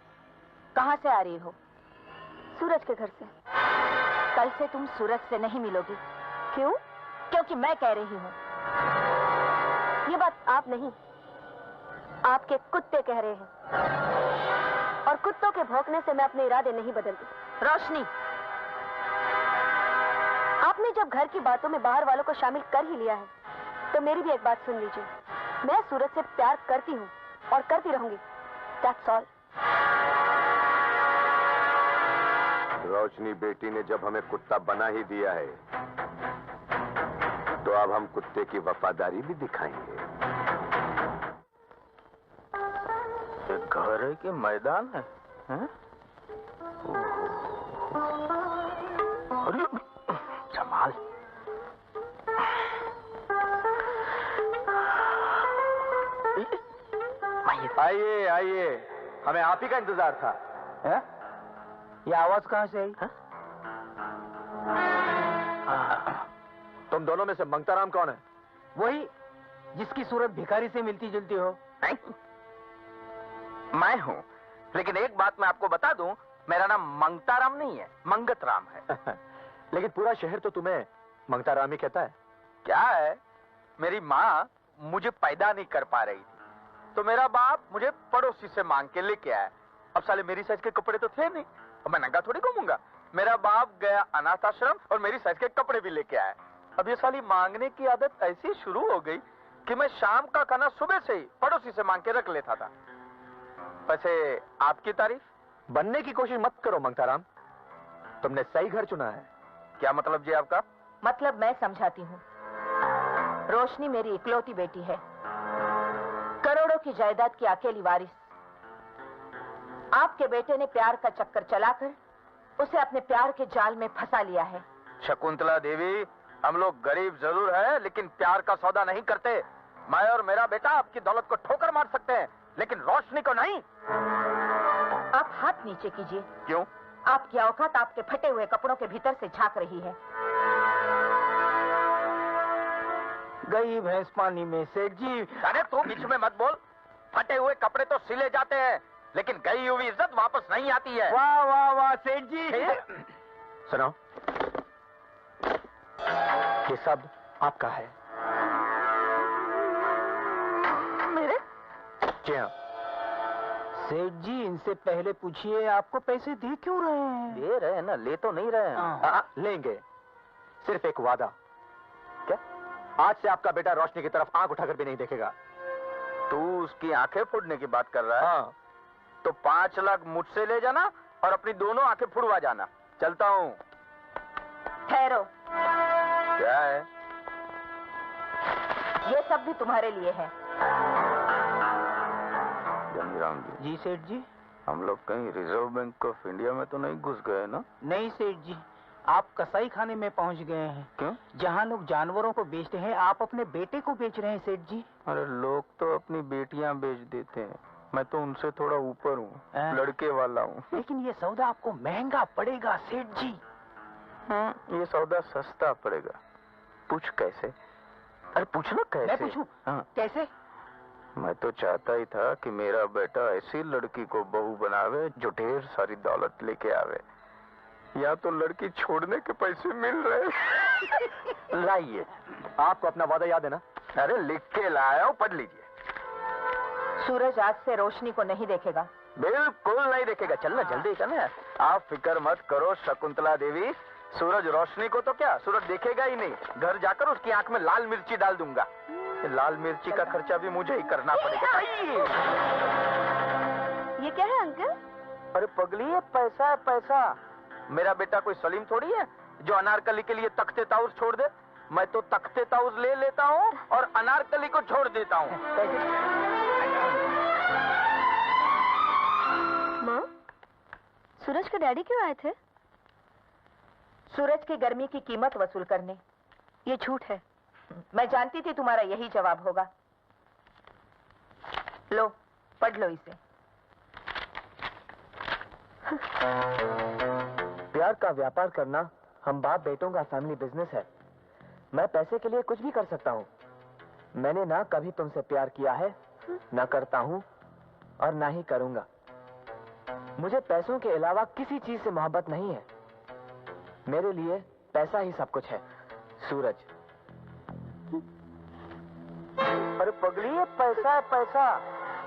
Speaker 8: कहाँ से आ रही हो?
Speaker 5: सूरज के घर से।
Speaker 8: कल से तुम सूरज से नहीं मिलोगी।
Speaker 5: क्यों?
Speaker 8: क्योंकि मैं कह रही हूँ।
Speaker 5: ये बात आप नहीं, आपके कुत्ते कह रहे हैं, और कुत्तों के भौंकने से मैं अपने इरादे नहीं बदलती।
Speaker 8: रोशनी,
Speaker 5: आपने जब घर की बातों में बाहर वालों को शामिल कर ही लिया है, तो मेरी भी एक बात सुन लीजिए। मैं सूरज से प्यार करती हूँ और करती रहूंगी। That's all।
Speaker 1: रोशनी बेटी ने जब हमें कुत्ता बना ही दिया है, तो अब हम कुत्ते की वफादारी भी दिखाएंगे।
Speaker 2: घर है कि मैदान है? अरे जमाल,
Speaker 7: आइए आइए, हमें आप ही का इंतजार था। है? ये आवाज कहाँ से आई?
Speaker 2: तुम दोनों में से मंगताराम कौन है?
Speaker 7: वही जिसकी सूरत भिखारी से मिलती जुलती हो।
Speaker 2: मैं हूँ, लेकिन एक बात मैं आपको बता दूं, मेरा नाम मंगताराम नहीं है, मंगतराम है।
Speaker 6: लेकिन पूरा शहर तो तुम्हें मंगताराम ही कहता है।
Speaker 2: क्या है, मेरी माँ मुझे पैदा नहीं कर पा रही थी, तो मेरा बाप मुझे पड़ोसी से मांग के लेके आया। अब साले मेरी साइज के कपड़े तो थे नहीं, अब मैं नंगा थोड़ी घूमूंगा। मेरा बाप गया अनाथ आश्रम और मेरी साइज के कपड़े भी लेके आया। अब ये साली मांगने की आदत ऐसी शुरू हो गई कि मैं शाम का खाना सुबह से ही पड़ोसी से मांग के रख लेता था। वैसे आपकी तारीफ?
Speaker 6: बनने की कोशिश मत करो मंगताराम, तुमने सही घर चुना है।
Speaker 2: क्या मतलब जी आपका?
Speaker 8: मतलब मैं समझाती हूँ। रोशनी मेरी इकलौती बेटी है, करोड़ों की जायदाद की अकेली वारिस। आपके बेटे ने प्यार का चक्कर चलाकर उसे अपने प्यार के जाल में फंसा लिया है।
Speaker 2: शकुंतला देवी, हम लोग गरीब जरूर हैं, लेकिन प्यार का सौदा नहीं करते। मैं और मेरा बेटा आपकी दौलत को ठोकर मार सकते हैं, लेकिन रोशनी को नहीं।
Speaker 8: आप हाथ नीचे कीजिए।
Speaker 2: क्यों?
Speaker 8: आपकी औकात आपके फटे हुए कपड़ों के भीतर से झांक रही है।
Speaker 7: गई भैंस पानी में सेठ जी।
Speaker 2: अरे तू बीच में मत बोल। फटे हुए कपड़े तो सिले जाते हैं, लेकिन गई हुई इज्जत वापस नहीं आती है।
Speaker 7: वाह वाह वाह सेठ जी।
Speaker 6: सुनो, ये सब आपका है।
Speaker 8: मेरे?
Speaker 6: जी हाँ।
Speaker 7: सेठ जी, इनसे पहले पूछिए आपको पैसे दे क्यों रहे हैं?
Speaker 2: दे रहे हैं ना, ले तो नहीं रहे हैं।
Speaker 6: लेंगे, सिर्फ एक वादा। क्या? आज से आपका बेटा रोशनी की तरफ आंख उठाकर भी नहीं देखेगा।
Speaker 2: तू उसकी आंखें फोड़ने की बात कर रहा है?
Speaker 6: हाँ।
Speaker 2: तो 5 लाख मुझसे ले जाना और अपनी दोनों आंखें फुड़वा जाना। चलता हूँ।
Speaker 8: ठहरो,
Speaker 2: क्या है?
Speaker 8: ये सब भी तुम्हारे लिए है।
Speaker 2: गंगराम जी,
Speaker 7: जी सेठ जी।
Speaker 2: हम लोग कहीं रिजर्व बैंक ऑफ इंडिया में तो नहीं घुस गए ना?
Speaker 7: नहीं सेठ जी, आप कसाई खाने में पहुंच गए हैं।
Speaker 2: क्यों?
Speaker 7: जहाँ लोग जानवरों को बेचते हैं, आप अपने बेटे को बेच रहे हैं सेठ जी।
Speaker 2: अरे लोग तो अपनी बेटियां बेच देते हैं, मैं तो उनसे थोड़ा ऊपर हूँ, लड़के वाला हूँ।
Speaker 7: लेकिन ये सौदा आपको महंगा पड़ेगा सेठ जी।
Speaker 2: ये सौदा सस्ता पड़ेगा। पूछ कैसे? अरे पूछना कैसे?
Speaker 7: मैं पूछूं?
Speaker 2: हाँ।
Speaker 7: कैसे?
Speaker 2: मैं तो चाहता ही था कि मेरा बेटा ऐसी लड़की को बहू बनावे जो ढेर सारी दौलत लेके आवे। या तो लड़की छोड़ने के पैसे मिल रहे।
Speaker 6: लाइए, आपको अपना वादा याद है ना?
Speaker 2: अरे लिख के लाया हूं, पढ़ लीजिए।
Speaker 8: सूरज आज से रोशनी को नहीं देखेगा।
Speaker 2: बिल्कुल नहीं देखेगा। चलना जल्दी करना। आप फिक्र मत करो शकुंतला देवी, सूरज रोशनी को तो क्या, सूरज देखेगा ही नहीं। घर जाकर उसकी आंख में लाल मिर्ची डाल दूंगा। लाल मिर्ची का खर्चा भी मुझे ही करना पड़ेगा।
Speaker 5: ये क्या है अंकल?
Speaker 2: अरे पगली, ये पैसा है पैसा। मेरा बेटा कोई सलीम थोड़ी है जो अनारकली के लिए तख्ते ताउस छोड़ दे। मैं तो तख्ते ताउस ले लेता हूँ और अनारकली को छोड़ देता हूँ।
Speaker 5: माँ, सूरज के डैडी क्यों आए थे?
Speaker 8: सूरज की गर्मी की कीमत वसूल करने।
Speaker 5: ये झूठ है।
Speaker 8: मैं जानती थी तुम्हारा यही जवाब होगा। लो, पढ़ लो इसे।
Speaker 4: प्यार का व्यापार करना हम बाप बेटों का फैमिली बिजनेस है। मैं पैसे के लिए कुछ भी कर सकता हूँ। मैंने ना कभी तुमसे प्यार किया है, ना करता हूँ और ना ही करूंगा। मुझे पैसों के अलावा किसी चीज से मोहब्बत नहीं है। मेरे लिए पैसा ही सब कुछ है। सूरज।
Speaker 2: अरे पगली, ये पैसा है पैसा।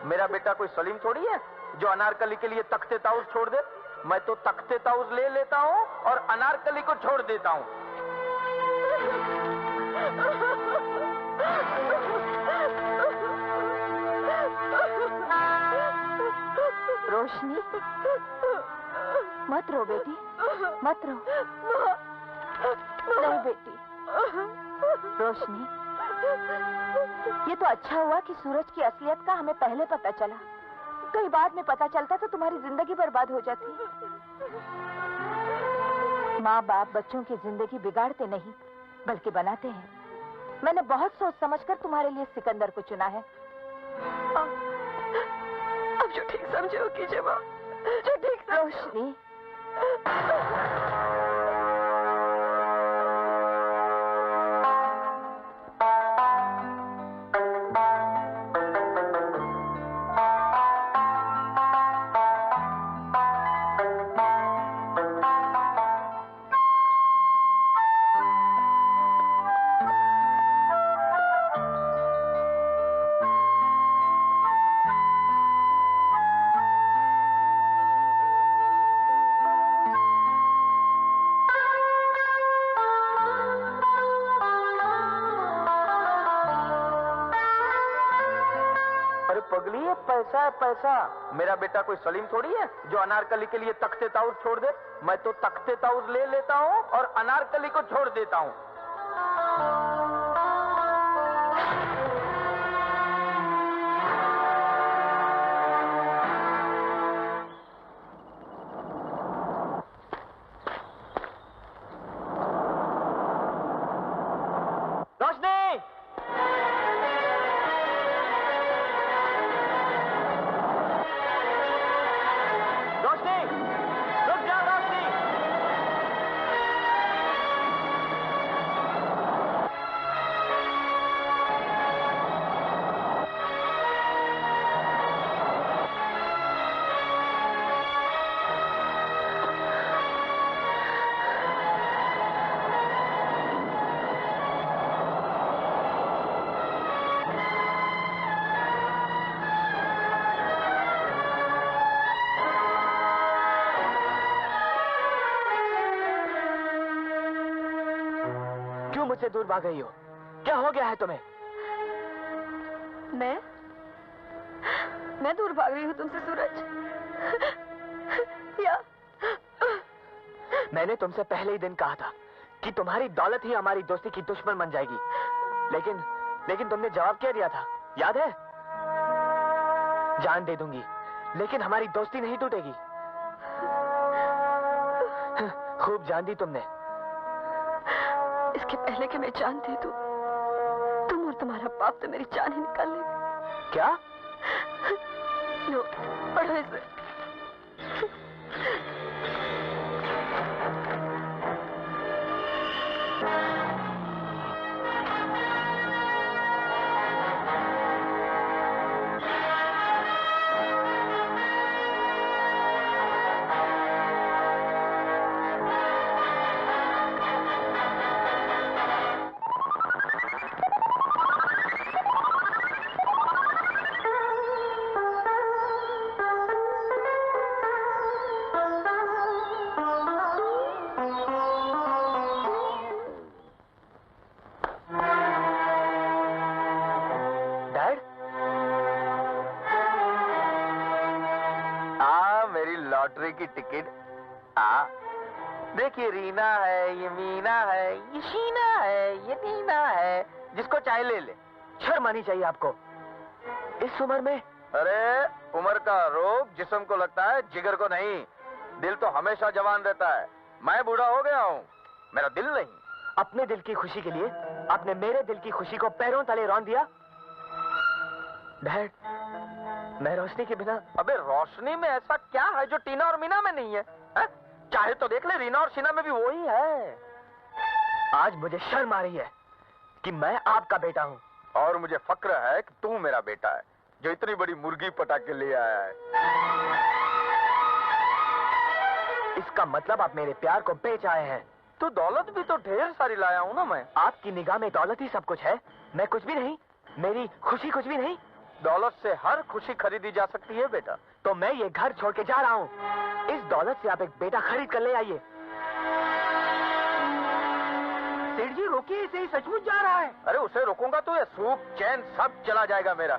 Speaker 2: मेरा बेटा कोई सलीम थोड़ी है जो अनारकली के लिए तख्ते ताउस छोड़ दे। मैं तो तख्ते ताउस ले लेता हूँ और अनारकली को छोड़ देता हूँ।
Speaker 8: रोशनी, मत रो बेटी, मत रो। नहीं बेटी। रोशनी, ये तो अच्छा हुआ कि सूरज की असलियत का हमें पहले पता चला। कहीं बाद में पता चलता तो तुम्हारी जिंदगी बर्बाद हो जाती। माँ बाप बच्चों की जिंदगी बिगाड़ते नहीं बल्कि बनाते हैं। मैंने बहुत सोच समझकर तुम्हारे लिए सिकंदर को चुना है।
Speaker 5: अब जो ठीक समझो कीजिए माँ, जो ठीक।
Speaker 8: रोशनी,
Speaker 2: अरे पगली, है पैसा है पैसा। मेरा बेटा कोई सलीम थोड़ी है जो अनारकली के लिए तख्ते ताउर छोड़ दे। मैं तो तख्ते ताउर ले लेता हूँ और अनारकली को छोड़ देता हूँ।
Speaker 4: मुझसे दूर भाग गई हो? क्या हो गया है तुम्हें?
Speaker 5: मैं दूर भाग रही हूँ तुमसे सूरज? या
Speaker 4: मैंने तुमसे पहले ही दिन कहा था कि तुम्हारी दौलत ही हमारी दोस्ती की दुश्मन बन जाएगी, लेकिन तुमने जवाब क्या दिया था, याद है? जान दे दूंगी लेकिन हमारी दोस्ती नहीं टूटेगी। खूब जान दी तुमने।
Speaker 5: इसके पहले कि मैं जान दे दूं, तुम और तुम्हारा बाप तो मेरी जान ही निकाल लेंगे।
Speaker 4: क्या?
Speaker 5: लो, पढ़ो इसे।
Speaker 2: लॉटरी की टिकट। देखिए, रीना है, ये मीना है, ये शीना है, ये नीना है, जिसको चाहे ले ले।
Speaker 4: शर्म आनी चाहिए आपको इस उम्र में।
Speaker 2: अरे उम्र का रोग जिस्म को लगता है, जिगर को नहीं। दिल तो हमेशा जवान रहता है। मैं बूढ़ा हो गया हूँ, मेरा दिल नहीं।
Speaker 4: अपने दिल की खुशी के लिए आपने मेरे दिल की खुशी को पैरों तले रौंद दिया। डैड, मैं रोशनी के बिना।
Speaker 2: अबे रोशनी में ऐसा क्या है जो टीना और मीना में नहीं है, है? चाहे तो देख ले, रीना और शीना में भी वही है।
Speaker 4: आज मुझे शर्म आ रही है कि मैं आपका बेटा हूँ।
Speaker 2: और मुझे फक्र है कि तू मेरा बेटा है जो इतनी बड़ी मुर्गी पटा के ले आया है।
Speaker 4: इसका मतलब आप मेरे प्यार को बेच आए हैं।
Speaker 2: तो दौलत भी तो ढेर सारी लाया हूँ ना मैं।
Speaker 4: आपकी निगाह में दौलत ही सब कुछ है, मैं कुछ भी नहीं, मेरी खुशी कुछ भी नहीं।
Speaker 2: दौलत से हर खुशी खरीदी जा सकती है बेटा।
Speaker 4: तो मैं ये घर छोड़ के जा रहा हूँ। इस दौलत से आप एक बेटा खरीद कर ले आइए।
Speaker 7: सेठ जी रोकिए, इसे ही सचमुच जा रहा है।
Speaker 2: अरे उसे रोकूंगा तो ये सूप चैन सब चला जाएगा मेरा।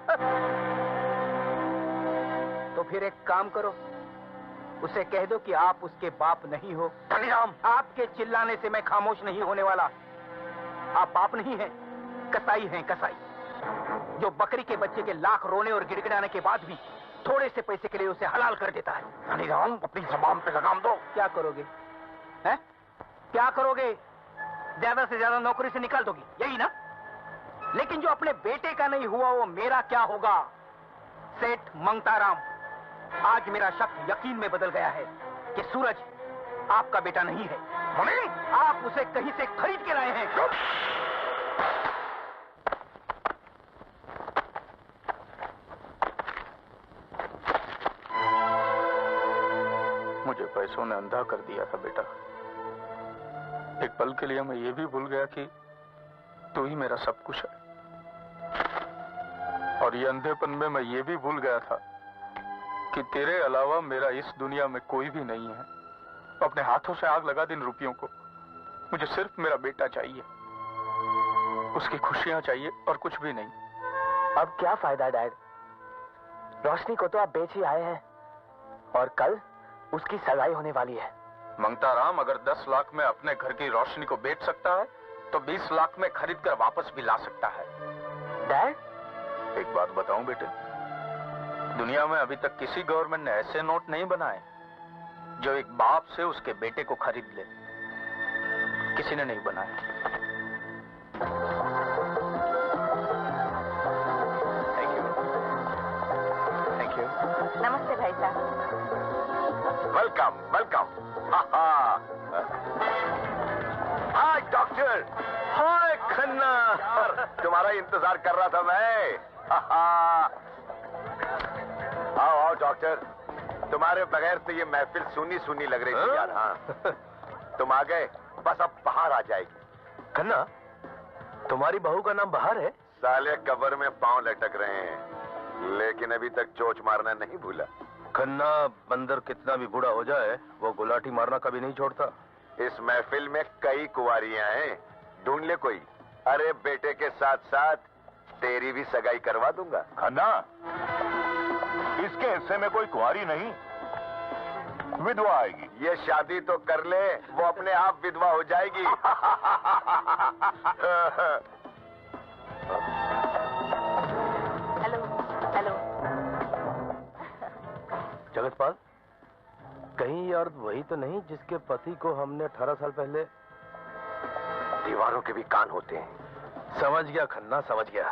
Speaker 7: तो फिर एक काम करो, उसे कह दो कि आप उसके बाप नहीं हो।
Speaker 2: धनीराम,
Speaker 7: आपके चिल्लाने से मैं खामोश नहीं होने वाला। आप बाप नहीं हैं, कसाई हैं, कसाई, जो बकरी के बच्चे के लाख रोने और गिड़गिड़ाने के बाद भी थोड़े से पैसे के लिए उसे हलाल कर देता है।
Speaker 2: धनीराम, अपनी जबान पे लगाम दो।
Speaker 7: क्या करोगे? हैं? क्या करोगे? ज्यादा से ज्यादा नौकरी से निकाल दोगी, यही ना? लेकिन जो अपने बेटे का नहीं हुआ वो मेरा क्या होगा? सेठ मंगताराम, आज मेरा शक यकीन में बदल गया है कि सूरज आपका बेटा नहीं है। आप उसे कहीं से खरीद के लाए हैं।
Speaker 2: मुझे पैसों ने अंधा कर दिया था बेटा। एक पल के लिए मैं ये भी भूल गया कि तू ही मेरा सब कुछ है। और ये अंधेपन में मैं ये भी भूल गया था कि तेरे अलावा मेरा इस दुनिया में कोई भी नहीं है। अपने हाथों से आग लगा दिन रुपयों को। मुझे सिर्फ मेरा बेटा चाहिए, उसकी खुशियां चाहिए और कुछ भी नहीं।
Speaker 4: अब क्या फायदा डैड? रोशनी को तो आप बेच ही आए हैं और कल उसकी सगाई होने वाली है।
Speaker 2: मंगताराम, अगर 10 लाख में अपने घर की रोशनी को बेच सकता है तो 20 लाख में खरीद कर वापस भी ला सकता है।
Speaker 4: डैड,
Speaker 2: एक बात बताऊं बेटे, दुनिया में अभी तक किसी गवर्नमेंट ने ऐसे नोट नहीं बनाए जो एक बाप से उसके बेटे को खरीद ले। किसी ने नहीं बनाए।
Speaker 4: Thank you.
Speaker 8: नमस्ते भाई साहब।
Speaker 1: Welcome welcome. Hi doctor.
Speaker 2: Hi Khanna.
Speaker 1: तुम्हारा इंतजार कर रहा था मैं। आओ आओ डॉक्टर, तुम्हारे बगैर तो ये महफिल सुनी सुनी लग रही थी यार। हाँ, तुम आ गए, बस अब बाहर आ जाएगी।
Speaker 2: खन्ना, तुम्हारी बहू का नाम बहार है?
Speaker 1: साले कब्र में पांव लटक रहे हैं, लेकिन अभी तक चोच मारना नहीं भूला।
Speaker 2: खन्ना, बंदर कितना भी बूढ़ा हो जाए वो गुलाटी मारना कभी नहीं छोड़ता।
Speaker 1: इस महफिल में कई कुंवारियां हैं, ढूंढ ले कोई। अरे बेटे के साथ साथ तेरी भी सगाई करवा दूंगा।
Speaker 9: खन्ना, इसके हिस्से में कोई कुंवारी नहीं, विधवा आएगी।
Speaker 1: ये शादी तो कर ले, वो अपने आप विधवा हो जाएगी।
Speaker 8: Hello hello.
Speaker 2: जगतपाल, कहीं ये औरत वही तो नहीं जिसके पति को हमने 18 साल पहले?
Speaker 1: दीवारों के भी कान होते हैं।
Speaker 2: समझ गया खन्ना, समझ गया।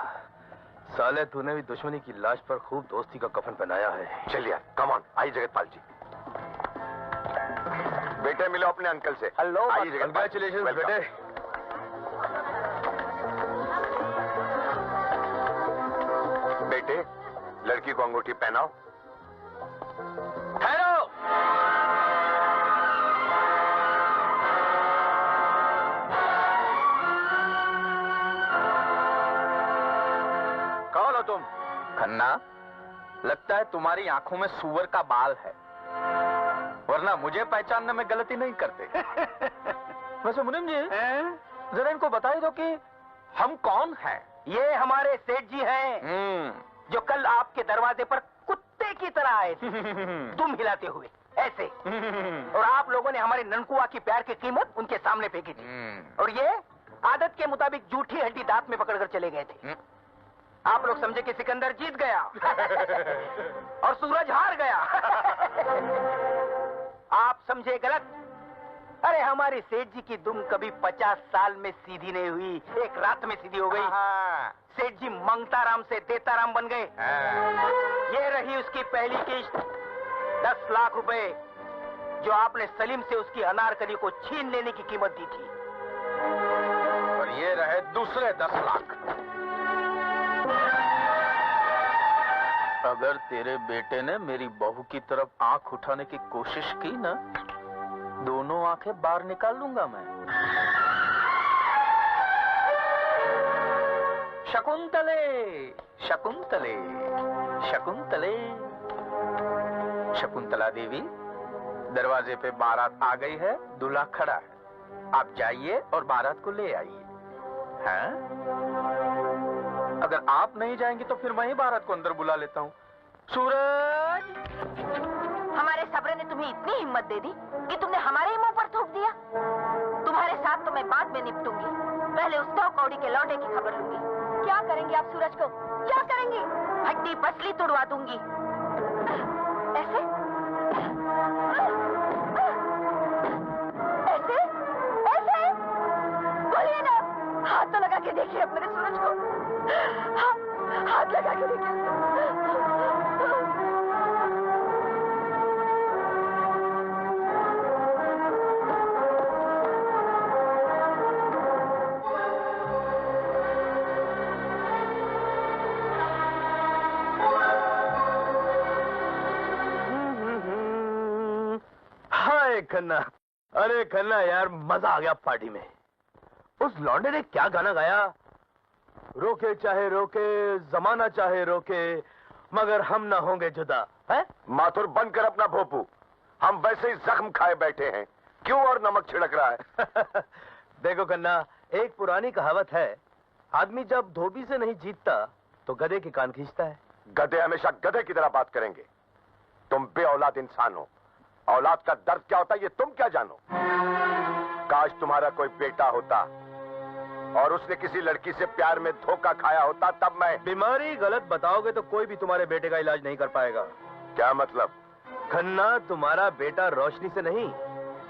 Speaker 2: साले, तूने भी दुश्मनी की लाश पर खूब दोस्ती का कफन पहनाया है।
Speaker 1: चलिए कम ऑन, आइए जगतपाल जी। बेटे मिलो अपने अंकल से।
Speaker 4: हेलो,
Speaker 1: आइए जगतपाल।
Speaker 2: Congratulation
Speaker 1: welcome.
Speaker 2: बेटे।
Speaker 1: बेटे, लड़की को अंगूठी पहनाओ।
Speaker 2: ठहरो। कौन हो तुम? खन्ना, लगता है तुम्हारी आंखों में सूअर का बाल है, वरना मुझे पहचानने में गलती नहीं करते। वैसे मुनीम जी, जरा इनको बता ही दो कि हम कौन हैं।
Speaker 7: ये हमारे सेठ जी हैं जो कल आपके दरवाजे पर कुत्ते की तरह आए थे, तुम हिलाते हुए ऐसे। और आप लोगों ने हमारे ननकुआ की प्यार की कीमत उनके सामने फेंकी थी, और ये आदत के मुताबिक जूठी हड्डी दांत में पकड़कर चले गए थे। आप लोग समझे कि सिकंदर जीत गया और सूरज हार गया। आप समझे गलत। अरे हमारे सेठ जी की दुम कभी 50 साल में सीधी नहीं हुई, एक रात में सीधी हो गई। सेठ जी मंगताराम से देताराम बन गए। ये रही उसकी पहली किश्त, 10 लाख रुपए, जो आपने सलीम से उसकी अनारकली को छीन लेने की कीमत दी थी।
Speaker 2: और ये रहे दूसरे 10 लाख। अगर तेरे बेटे ने मेरी बहू की तरफ आंख उठाने की कोशिश की ना, दोनों आंखें बाहर निकाल लूंगा मैं। शकुंतले, शकुंतले, शकुंतले। शकुंतला देवी, दरवाजे पे बारात आ गई है, दूल्हा खड़ा है। आप जाइए और बारात को ले आइए। हैं? अगर आप नहीं जाएंगे तो फिर मैं ही बारात को अंदर बुला लेता हूँ। सूरज!
Speaker 8: हमारे सब्र ने तुम्हें इतनी हिम्मत दे दी कि तुमने हमारे ही मुंह पर थूक दिया। तुम्हारे साथ तो मैं बाद में निपटूंगी, पहले उस तो कौड़ी के लौटे की खबर लूंगी।
Speaker 5: क्या करेंगे आप सूरज को? क्या करेंगे?
Speaker 8: हड्डी पसली तोड़वा दूंगी।
Speaker 5: ऐसे? ऐसे? ऐसे? बोलिए ना, हाथ तो लगा के देखिए अपने सूरज को। हाथ लगा के देखिए।
Speaker 2: खन्ना, अरे खन्ना यार, मजा आ गया पार्टी में। उस लौंडे ने क्या गाना गाया? रोके चाहे रोके, जमाना चाहे रोके, मगर हम ना होंगे जुदा। है?
Speaker 1: माथुर बंद कर अपना भोपू, हम वैसे ही जख्म खाए बैठे हैं, क्यों और नमक छिड़क रहा है?
Speaker 2: देखो खन्ना, एक पुरानी कहावत है, आदमी जब धोबी से नहीं जीतता तो गधे के कान खींचता है।
Speaker 1: गधे हमेशा गधे की तरह बात करेंगे। तुम बे औलाद इंसान हो। औलाद का दर्द क्या होता है ये तुम क्या जानो। काश तुम्हारा कोई बेटा होता और उसने किसी लड़की से प्यार में धोखा खाया होता, तब मैं।
Speaker 10: बीमारी गलत बताओगे तो कोई भी तुम्हारे बेटे का इलाज नहीं कर पाएगा।
Speaker 1: क्या मतलब?
Speaker 10: खन्ना, तुम्हारा बेटा रोशनी से नहीं,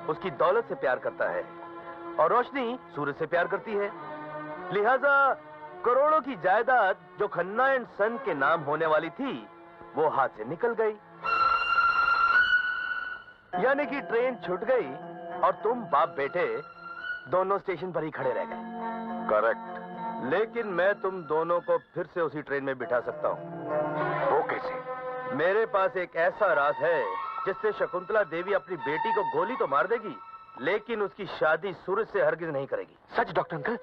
Speaker 10: उसकी दौलत से प्यार करता है और रोशनी सूरज से प्यार करती है। लिहाजा करोड़ों की जायदाद जो खन्ना एंड सन के नाम होने वाली थी वो हाथ से निकल गई। यानी कि ट्रेन छूट गई और तुम बाप बेटे दोनों स्टेशन पर ही खड़े रह गए।
Speaker 1: करेक्ट।
Speaker 10: लेकिन मैं तुम दोनों को फिर से उसी ट्रेन में बिठा सकता हूँ।
Speaker 1: वो कैसे?
Speaker 10: मेरे पास एक ऐसा राज है जिससे शकुंतला देवी अपनी बेटी को गोली तो मार देगी, लेकिन उसकी शादी सूरज से हरगिज नहीं करेगी।
Speaker 6: सच डॉक्टर अंकल?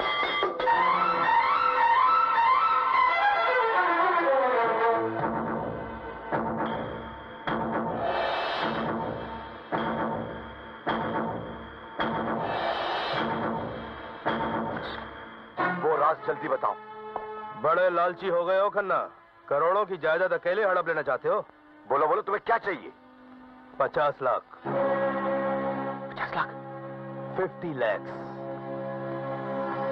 Speaker 1: वो राज जल्दी बताओ।
Speaker 10: बड़े लालची हो गए हो खन्ना। करोड़ों की जायदाद अकेले हड़प लेना चाहते हो?
Speaker 1: बोलो बोलो, तुम्हें क्या चाहिए?
Speaker 10: 50 लाख।
Speaker 6: 50 लाख?
Speaker 10: 50 lakhs।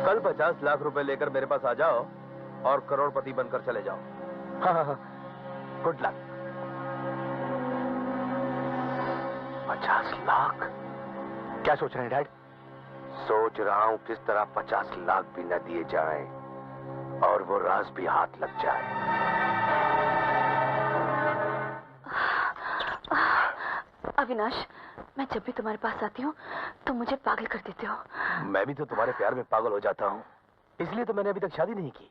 Speaker 10: कल 50 लाख रुपए लेकर मेरे पास आ जाओ और करोड़पति बनकर चले जाओ।
Speaker 6: हाँ, गुड लक। 50 लाख? क्या सोच रहे हैं डैड?
Speaker 1: सोच रहा हूं किस तरह 50 लाख भी न दिए जाएं और वो राज भी हाथ लग जाए।
Speaker 5: अविनाश, मैं जब भी तुम्हारे पास आती हूँ तुम मुझे पागल कर देते हो।
Speaker 10: मैं भी तो तुम्हारे प्यार में पागल हो जाता हूँ, इसलिए तो मैंने अभी तक शादी नहीं की।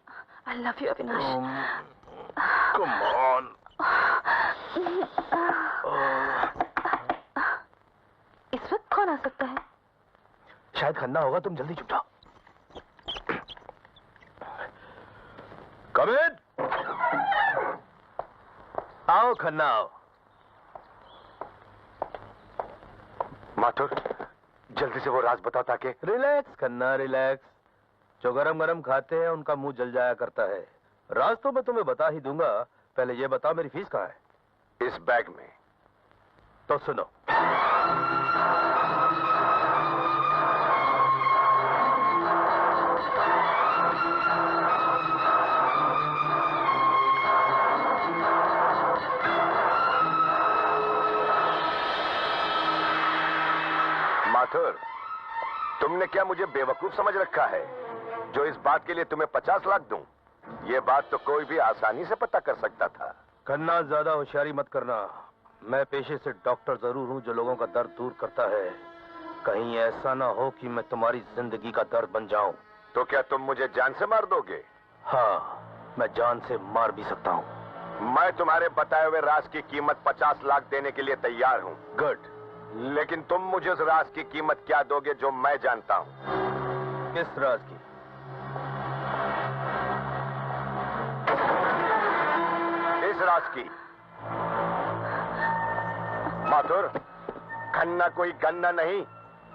Speaker 5: I love you Avinash.
Speaker 10: Come on.
Speaker 5: इस वक्त कौन आ सकता है?
Speaker 10: शायद खन्ना होगा, तुम जल्दी चुप जाओ। कम इन। आओ खन्ना, आओ।
Speaker 1: माथुर, जल्दी से वो राज बताओ ताकि।
Speaker 10: Relax Khanna, relax. जो गरम गरम खाते हैं उनका मुंह जल जाया करता है। राज तो मैं तुम्हें बता ही दूंगा, पहले ये बताओ मेरी फीस कहाँ है?
Speaker 1: इस बैग में।
Speaker 10: तो सुनो,
Speaker 1: माथुर, तुमने क्या मुझे बेवकूफ समझ रखा है जो इस बात के लिए तुम्हें 50 लाख दूं? ये बात तो कोई भी आसानी से पता कर सकता था।
Speaker 10: खन्ना, ज्यादा होशियारी मत करना। मैं पेशे से डॉक्टर जरूर हूं जो लोगों का दर्द दूर करता है। कहीं ऐसा ना हो कि मैं तुम्हारी जिंदगी का दर्द बन जाऊं।
Speaker 1: तो क्या तुम मुझे जान से मार दोगे?
Speaker 10: हाँ, मैं जान से मार भी सकता हूं।
Speaker 1: मैं तुम्हारे बताए हुए राज की कीमत 50 लाख देने के लिए तैयार हूं।
Speaker 10: गुड।
Speaker 1: लेकिन तुम मुझे उस राज की कीमत क्या दोगे जो मैं जानता हूं?
Speaker 10: किस राज की?
Speaker 1: इस राज की। माथुर, खन्ना कोई गन्ना नहीं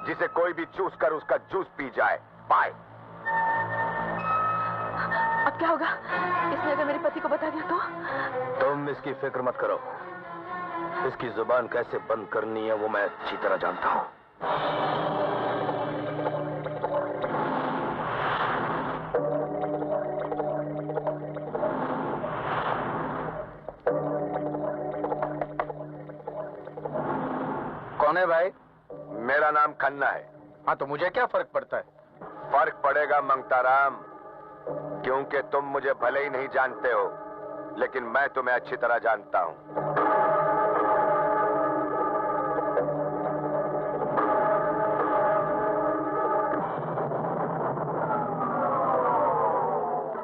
Speaker 1: जिसे कोई भी चूस कर उसका जूस पी जाए। बाय।
Speaker 5: अब क्या होगा? इसने अगर मेरे पति को बता दिया तो?
Speaker 10: तुम इसकी फिक्र मत करो। इसकी जुबान कैसे बंद करनी है वो मैं अच्छी तरह जानता हूं।
Speaker 7: कौन है भाई?
Speaker 1: मेरा नाम खन्ना है।
Speaker 7: हाँ, तो मुझे क्या फर्क पड़ता है?
Speaker 1: फर्क पड़ेगा मंगताराम, क्योंकि तुम मुझे भले ही नहीं जानते हो, लेकिन मैं तुम्हें अच्छी तरह जानता हूं।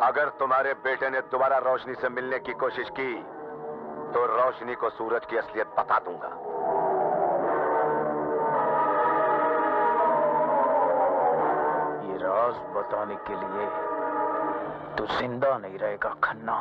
Speaker 1: अगर तुम्हारे बेटे ने दोबारा रोशनी से मिलने की कोशिश की तो रोशनी को सूरज की असलियत बता दूंगा।
Speaker 7: ये राज बताने के लिए तू जिंदा नहीं रहेगा खन्ना।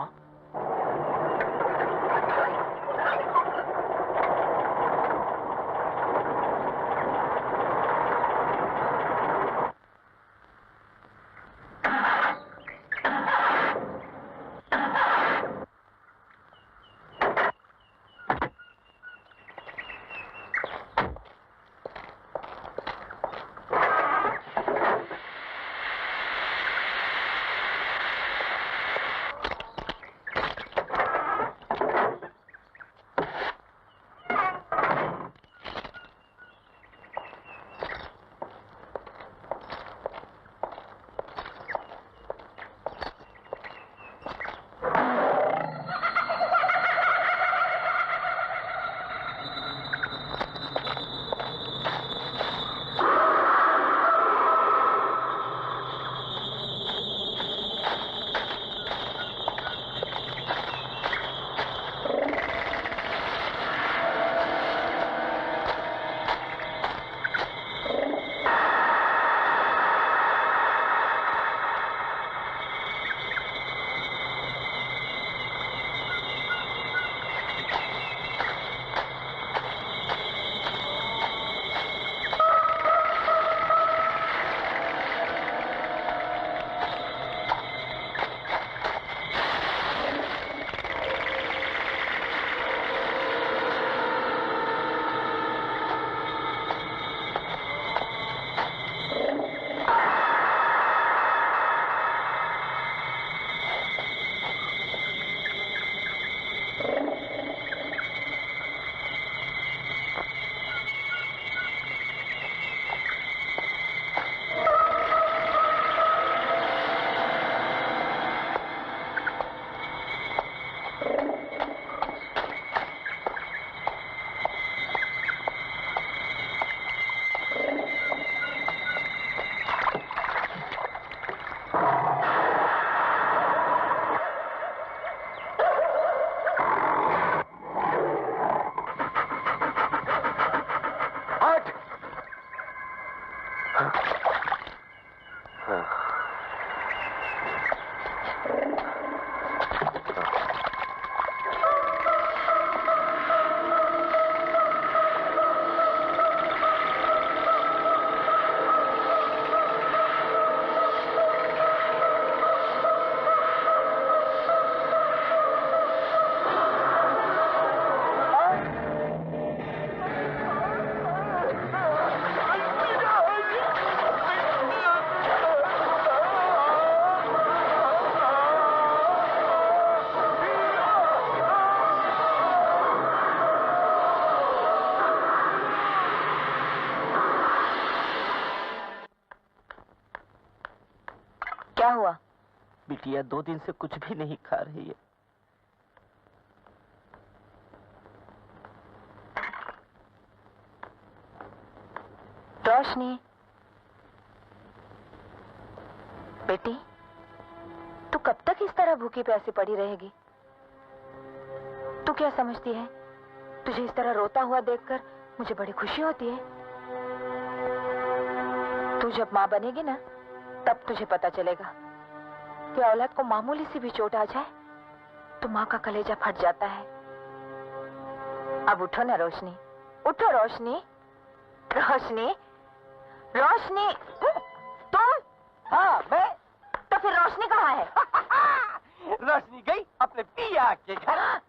Speaker 3: बिटिया 2 दिन से कुछ भी नहीं खा रही है।
Speaker 8: रोशनी, बेटी, तू कब तक इस तरह भूखी प्यासी पड़ी रहेगी? तू क्या समझती है? तुझे इस तरह रोता हुआ देखकर मुझे बड़ी खुशी होती है। तू जब माँ बनेगी ना, तब तुझे पता चलेगा कि औलाद को मामूली सी भी चोट आ जाए तो माँ का कलेजा फट जाता है। अब उठो ना रोशनी, उठो रोशनी, रोशनी, रोशनी। तुम? हाँ मैं। तो फिर रोशनी कहाँ है?
Speaker 3: रोशनी गई अपने पिया के घर।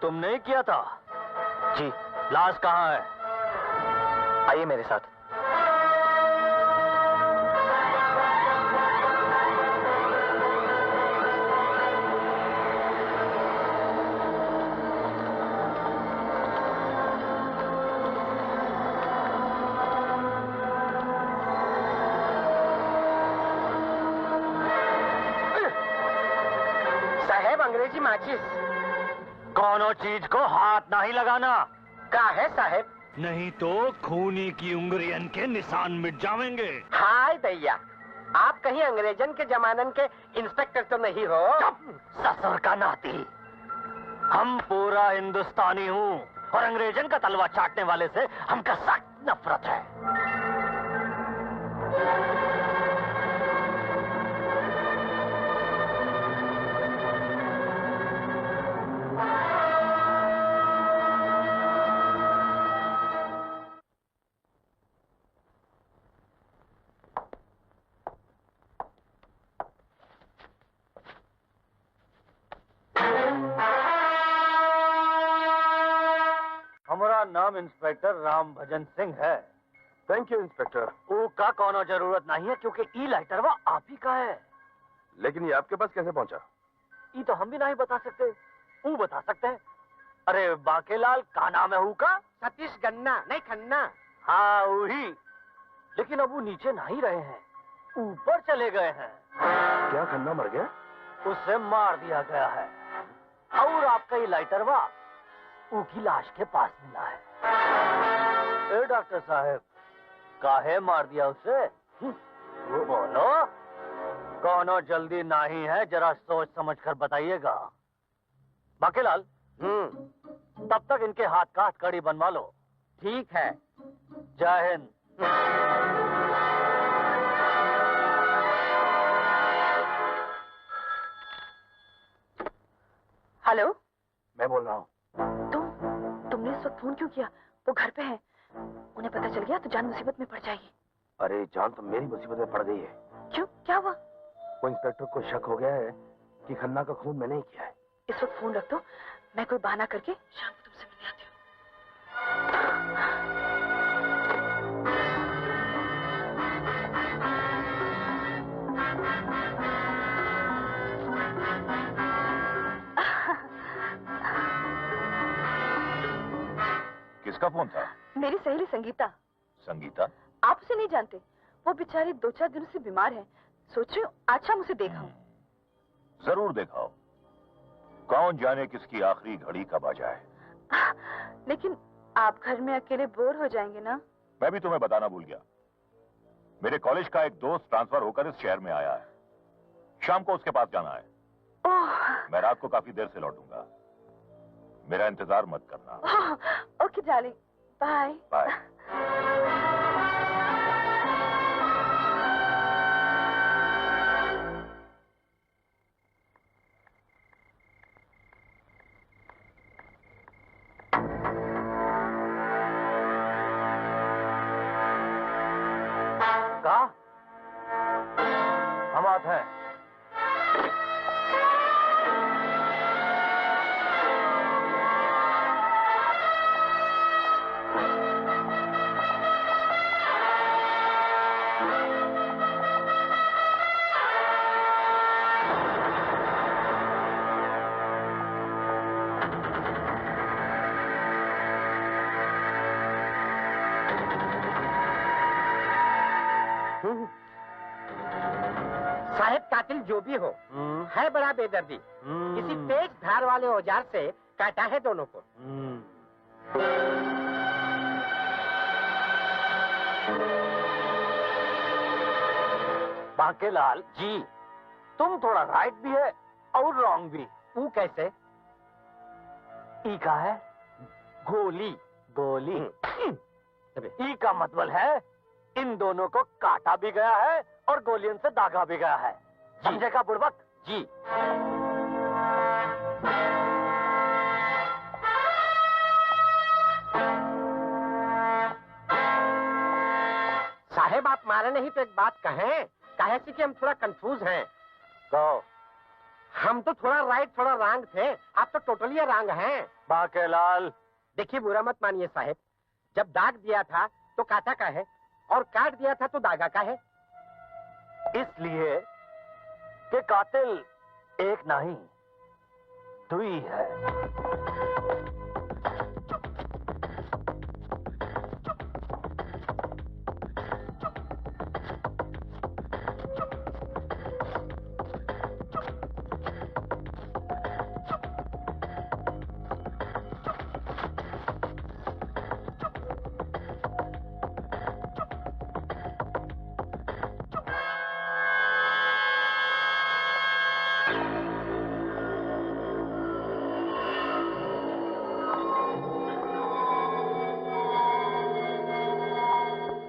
Speaker 6: तुमने ही किया था?
Speaker 4: जी।
Speaker 6: लाश कहाँ है?
Speaker 4: आइए मेरे साथ।
Speaker 3: साहेब अंग्रेजी माचिस।
Speaker 6: कौनो चीज को हाथ नहीं लगाना।
Speaker 3: का है साहेब?
Speaker 10: नहीं तो खूनी की उंगलियन के निशान मिट जाएंगे।
Speaker 3: हाय दैया, आप कहीं अंग्रेजन के जमानन के इंस्पेक्टर तो नहीं हो?
Speaker 6: ससुर का नाती। हम पूरा हिंदुस्तानी हूँ और अंग्रेजन का तलवा चाटने वाले से हमका सख्त नफरत है। हमारा नाम इंस्पेक्टर राम भजन सिंह है।
Speaker 10: Thank you inspector.
Speaker 6: ऊ का कोनो जरूरत नहीं है क्योंकि ई लाइटर वो आप ही का है।
Speaker 10: लेकिन ये आपके पास कैसे पहुंचा?
Speaker 6: ई तो हम भी नहीं बता सकते, ऊ बता सकते हैं। अरे बाकेलाल, का नाम है ऊ का?
Speaker 3: सतीश गन्ना नहीं खन्ना।
Speaker 6: हाँ वही, लेकिन अब वो नीचे नहीं रहे हैं, ऊपर चले गए हैं।
Speaker 10: क्या खन्ना मर गया?
Speaker 6: उसे मार दिया गया है और आपका ये लाइटर वा उनकी लाश के पास मिला है। ए डॉक्टर साहब, काहे मार दिया उसे? वो बोलो, कोनो जल्दी नहीं है, जरा सोच समझ कर बताइएगा। बाकेलाल, तब तक इनके हाथ का हथकड़ी बनवा लो।
Speaker 3: ठीक है।
Speaker 6: जय हिंद।
Speaker 8: हेलो,
Speaker 10: मैं बोल रहा हूँ।
Speaker 8: तुमने इस वक्त फोन क्यों किया? वो घर पे है, उन्हें पता चल गया तो जान मुसीबत में पड़ जाएगी।
Speaker 10: अरे जान तो मेरी मुसीबत में पड़ गई है।
Speaker 8: क्यों, क्या हुआ?
Speaker 10: वो इंस्पेक्टर को शक हो गया है कि खन्ना का खून मैंने ही किया है।
Speaker 8: इस वक्त फोन रख दो, मैं कोई बहाना करके शाम को तुमसे मिलने आती
Speaker 9: किसका फोन था?
Speaker 8: मेरी सहेली संगीता।
Speaker 9: संगीता?
Speaker 8: आप उसे नहीं जानते, वो बेचारी 2-4 दिनों से बीमार है। सोच रही हूँ आज शाम उसे देखाऊं।
Speaker 9: जरूर देखाओ, कौन जाने किसकी आखिरी घड़ी कब आ जाए।
Speaker 8: लेकिन आप घर में अकेले बोर हो जाएंगे ना?
Speaker 9: मैं भी तुम्हें बताना भूल गया, मेरे कॉलेज का एक दोस्त ट्रांसफर होकर इस शहर में आया है। शाम को उसके पास जाना है।
Speaker 8: ओह।
Speaker 9: मैं रात को काफी देर से लौटूंगा, मेरा इंतजार मत करना।
Speaker 8: Okay darling, bye
Speaker 9: bye.
Speaker 6: कहा? हम आते हैं।
Speaker 3: साहब कातिल जो भी हो है बड़ा बेदर्दी। किसी तेज धार वाले औजार से काटा है दोनों को।
Speaker 6: बांकेलाल जी, तुम थोड़ा राइट भी है और रॉन्ग भी।
Speaker 3: वो कैसे?
Speaker 6: ई का है गोली। गोली ई का मतलब है इन दोनों को काटा भी गया है और गोलियों से दागा भी गया है। समझेगा बुड़बक?
Speaker 3: जी। साहेब आप मारे नहीं तो एक बात कहें, काहे से कि हम थोड़ा कंफ्यूज हैं।
Speaker 6: कहो।
Speaker 3: हम तो थोड़ा राइट थोड़ा रॉन्ग थे, आप तो टोटली रॉन्ग हैं।
Speaker 6: बांकेलाल
Speaker 3: देखिए बुरा मत मानिए साहेब, जब दाग दिया था तो काटा का है और काट दिया था तो दागा का है।
Speaker 6: इसलिए कि कातिल एक नहीं दुई है।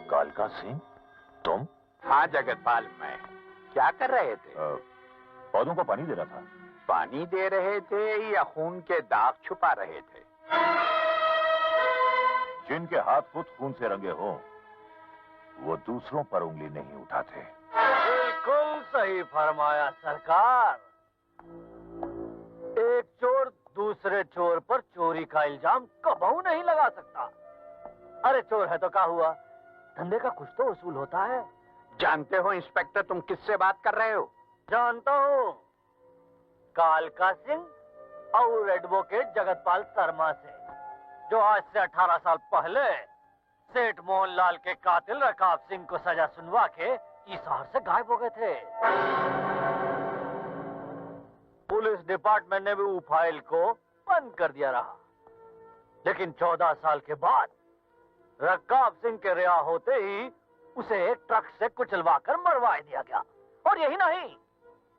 Speaker 6: कालका सिंह, तुम?
Speaker 2: हाँ जगतपाल, मैं क्या कर रहे थे?
Speaker 9: पौधों को पानी दे रहा था।
Speaker 2: पानी दे रहे थे या खून के दाग छुपा रहे थे?
Speaker 9: जिनके हाथ खुद खून से रंगे हों, वो दूसरों पर उंगली नहीं उठाते।
Speaker 6: बिल्कुल सही फरमाया सरकार। एक चोर दूसरे चोर पर चोरी का इल्जाम कबहू नहीं लगा सकता। अरे चोर है तो क्या हुआ, धंधे का कुछ तो वसूल होता है।
Speaker 2: जानते हो इंस्पेक्टर तुम किससे बात कर रहे हो?
Speaker 6: जानता हूँ, कालका सिंह और एडवोकेट जगतपाल शर्मा से, जो आज से 18 साल पहले सेठ मोहनलाल के कातिल रकाब सिंह को सजा सुनवा के इस शहर से गायब हो गए थे। पुलिस डिपार्टमेंट ने भी वो फाइल को बंद कर दिया रहा, लेकिन 14 साल के बाद रकाब सिंह के रिहा होते ही उसे ट्रक से कुचलवाकर मरवा दिया गया। और यही नहीं,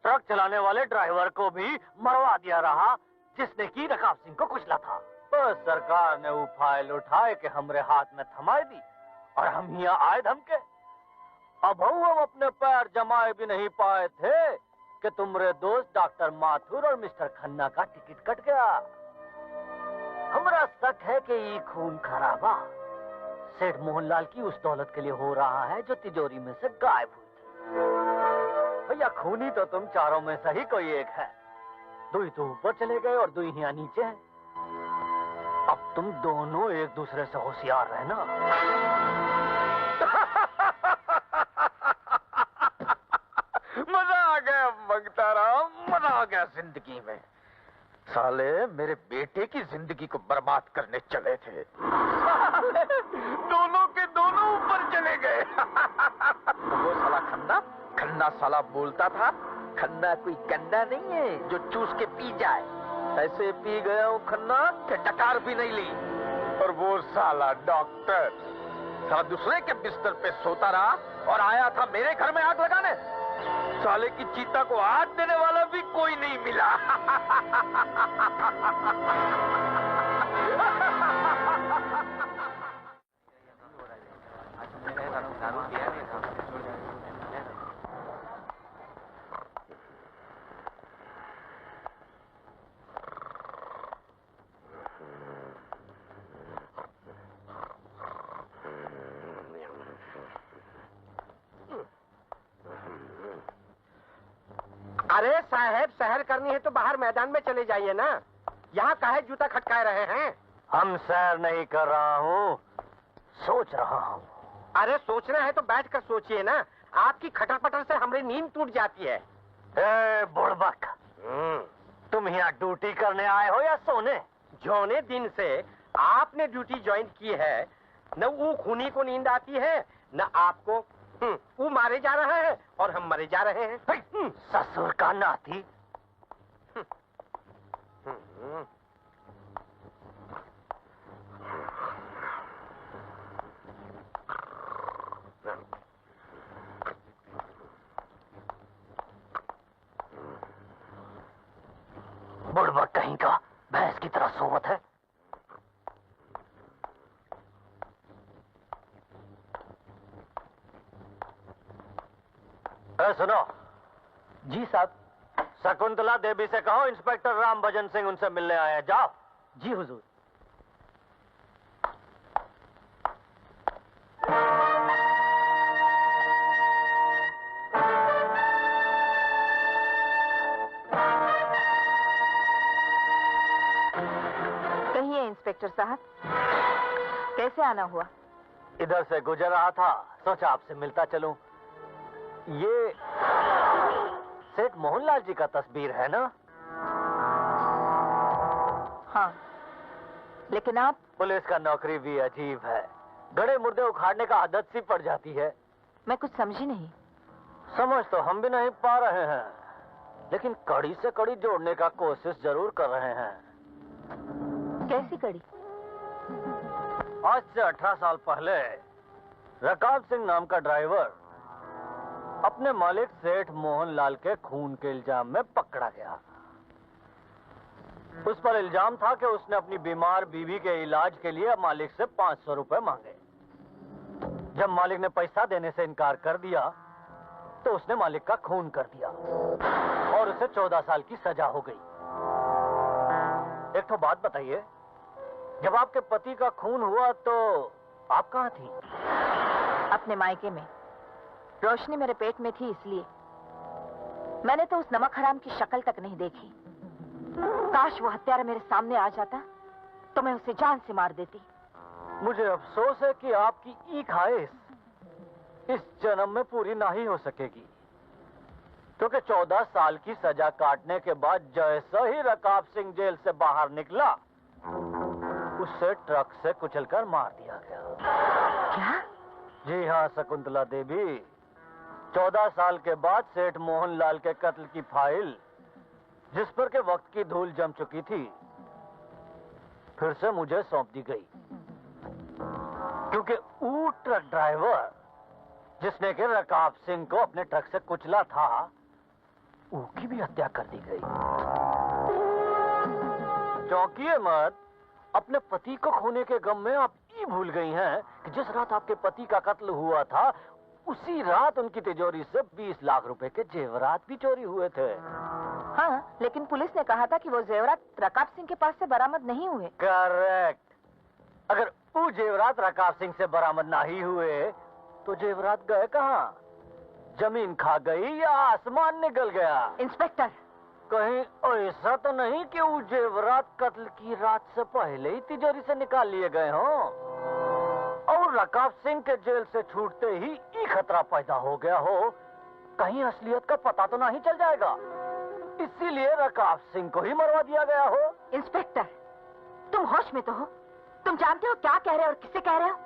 Speaker 6: ट्रक चलाने वाले ड्राइवर को भी मरवा दिया रहा जिसने की रकाब सिंह को कुचला था। बस सरकार ने वो फाइल उठाए के हमरे हाथ में थमाई दी और हम यहाँ आए धमके। अब हम अपने पैर जमाए भी नहीं पाए थे कि तुम्हारे दोस्त डॉक्टर माथुर और मिस्टर खन्ना का टिकट कट गया। हमरा शक है कि ये खून खराबा सेठ मोहनलाल की उस दौलत के लिए हो रहा है जो तिजोरी में से गायब हुई थी। भैया खूनी तो तुम चारों में से ही कोई एक है। दुई तो ऊपर चले गए और दुई यहाँ नीचे हैं। अब तुम दोनों एक दूसरे से होशियार रहना।
Speaker 2: मजा आ गया मंगता राम, मजा आ गया जिंदगी में। साले मेरे बेटे की जिंदगी को बर्बाद करने चले थे, दोनों के दोनों ऊपर चले गए। वो साला खन्ना, खन्ना साला बोलता था खन्ना कोई गंदा नहीं है जो चूस के पी जाए। ऐसे पी गया हूँ खन्ना कि डकार भी नहीं ली। और वो साला डॉक्टर साला दूसरे के बिस्तर पे सोता रहा और आया था मेरे घर में आग लगाने। साले की चीता को हाथ देने वाला भी कोई नहीं मिला।
Speaker 11: अरे साहब, सैर करनी है तो बाहर मैदान में चले जाइए ना, यहाँ काहे जूता खटकाए रहे हैं?
Speaker 6: हम सैर नहीं कर रहा हूँ, सोच रहा हूँ।
Speaker 11: अरे सोचना है तो बैठ कर सोचिए ना, आपकी खटर पटर से हमारी नींद टूट जाती है।
Speaker 6: ए बुड़बक, तुम यहाँ ड्यूटी करने आए हो या सोने?
Speaker 11: जौने दिन से आपने ड्यूटी ज्वाइन की है, न वो खूनी को नींद आती है, न आपको। वो मारे जा रहा है और हम मरे जा रहे हैं।
Speaker 6: ससुर का नाती। बुड़बक कहीं का भैंस की तरह सोवत है। सुनो।
Speaker 4: जी साहब।
Speaker 6: शकुंतला देवी से कहो इंस्पेक्टर राम भजन सिंह उनसे मिलने आए हैं, जाओ।
Speaker 4: जी हुजूर।
Speaker 8: कहिए इंस्पेक्टर साहब, कैसे आना हुआ?
Speaker 6: इधर से गुजर रहा था, सोचा आपसे मिलता चलूं। ये सेठ मोहनलाल जी का तस्वीर है ना?
Speaker 8: हाँ, लेकिन आप?
Speaker 6: पुलिस का नौकरी भी अजीब है, गड़े मुर्दे उखाड़ने का आदत सी पड़ जाती है।
Speaker 8: मैं कुछ समझी नहीं।
Speaker 6: समझ तो हम भी नहीं पा रहे हैं, लेकिन कड़ी से कड़ी जोड़ने का कोशिश जरूर कर रहे हैं।
Speaker 8: कैसी कड़ी?
Speaker 6: आज से 18 साल पहले रकाब सिंह नाम का ड्राइवर अपने मालिक सेठ मोहनलाल के खून के इल्जाम में पकड़ा गया। उस पर इल्जाम था कि उसने अपनी बीमार बीवी के इलाज के लिए मालिक से 500 रुपए मांगे। जब मालिक ने पैसा देने से इनकार कर दिया तो उसने मालिक का खून कर दिया और उसे 14 साल की सजा हो गई। एक तो बात बताइए, जब आपके पति का खून हुआ तो आप कहाँ थी?
Speaker 8: अपने मायके में। रोशनी मेरे पेट में थी, इसलिए मैंने तो उस नमक हराम की शक्ल तक नहीं देखी। काश वो हत्यारा मेरे सामने आ जाता तो मैं उसे जान से मार देती।
Speaker 6: मुझे अफसोस है कि आपकी ई ख्वाहिश इस जन्म में पूरी नहीं हो सकेगी, क्योंकि 14 साल की सजा काटने के बाद जैसा ही रकाब सिंह जेल से बाहर निकला, उसे ट्रक से कुचलकर मार दिया गया।
Speaker 8: क्या?
Speaker 6: जी हाँ शकुंतला देवी, 14 साल के बाद सेठ मोहनलाल के कत्ल की फाइल, जिस पर के वक्त की धूल जम चुकी थी, फिर से मुझे सौंप दी गई, क्योंकि वो ट्रक ड्राइवर जिसने के रकाब सिंह को अपने ट्रक से कुचला था, उसकी भी हत्या कर दी गई। चौंकिए मत, अपने पति को खोने के गम में आप ये भूल गई हैं कि जिस रात आपके पति का कत्ल हुआ था, उसी रात उनकी तिजोरी से 20 लाख रुपए के जेवरात भी चोरी हुए थे।
Speaker 8: हाँ, लेकिन पुलिस ने कहा था कि वो जेवरात रकाब सिंह के पास से बरामद नहीं हुए।
Speaker 6: करेक्ट। अगर वो जेवरात रकाब सिंह से बरामद नहीं हुए तो जेवरात गए कहाँ? जमीन खा गई या आसमान निकल गया?
Speaker 8: इंस्पेक्टर,
Speaker 6: कहीं ऐसा तो नहीं कि वो जेवरात कत्ल की रात से पहले ही तिजोरी से निकाल लिए गए हों और रकाब सिंह के जेल से छूटते ही ये खतरा पैदा हो गया हो, कहीं असलियत का पता तो नहीं चल जाएगा, इसीलिए रकाब सिंह को ही मरवा दिया गया हो।
Speaker 8: इंस्पेक्टर, तुम होश में तो हो? तुम जानते हो क्या कह रहे हो और किससे कह रहे हो?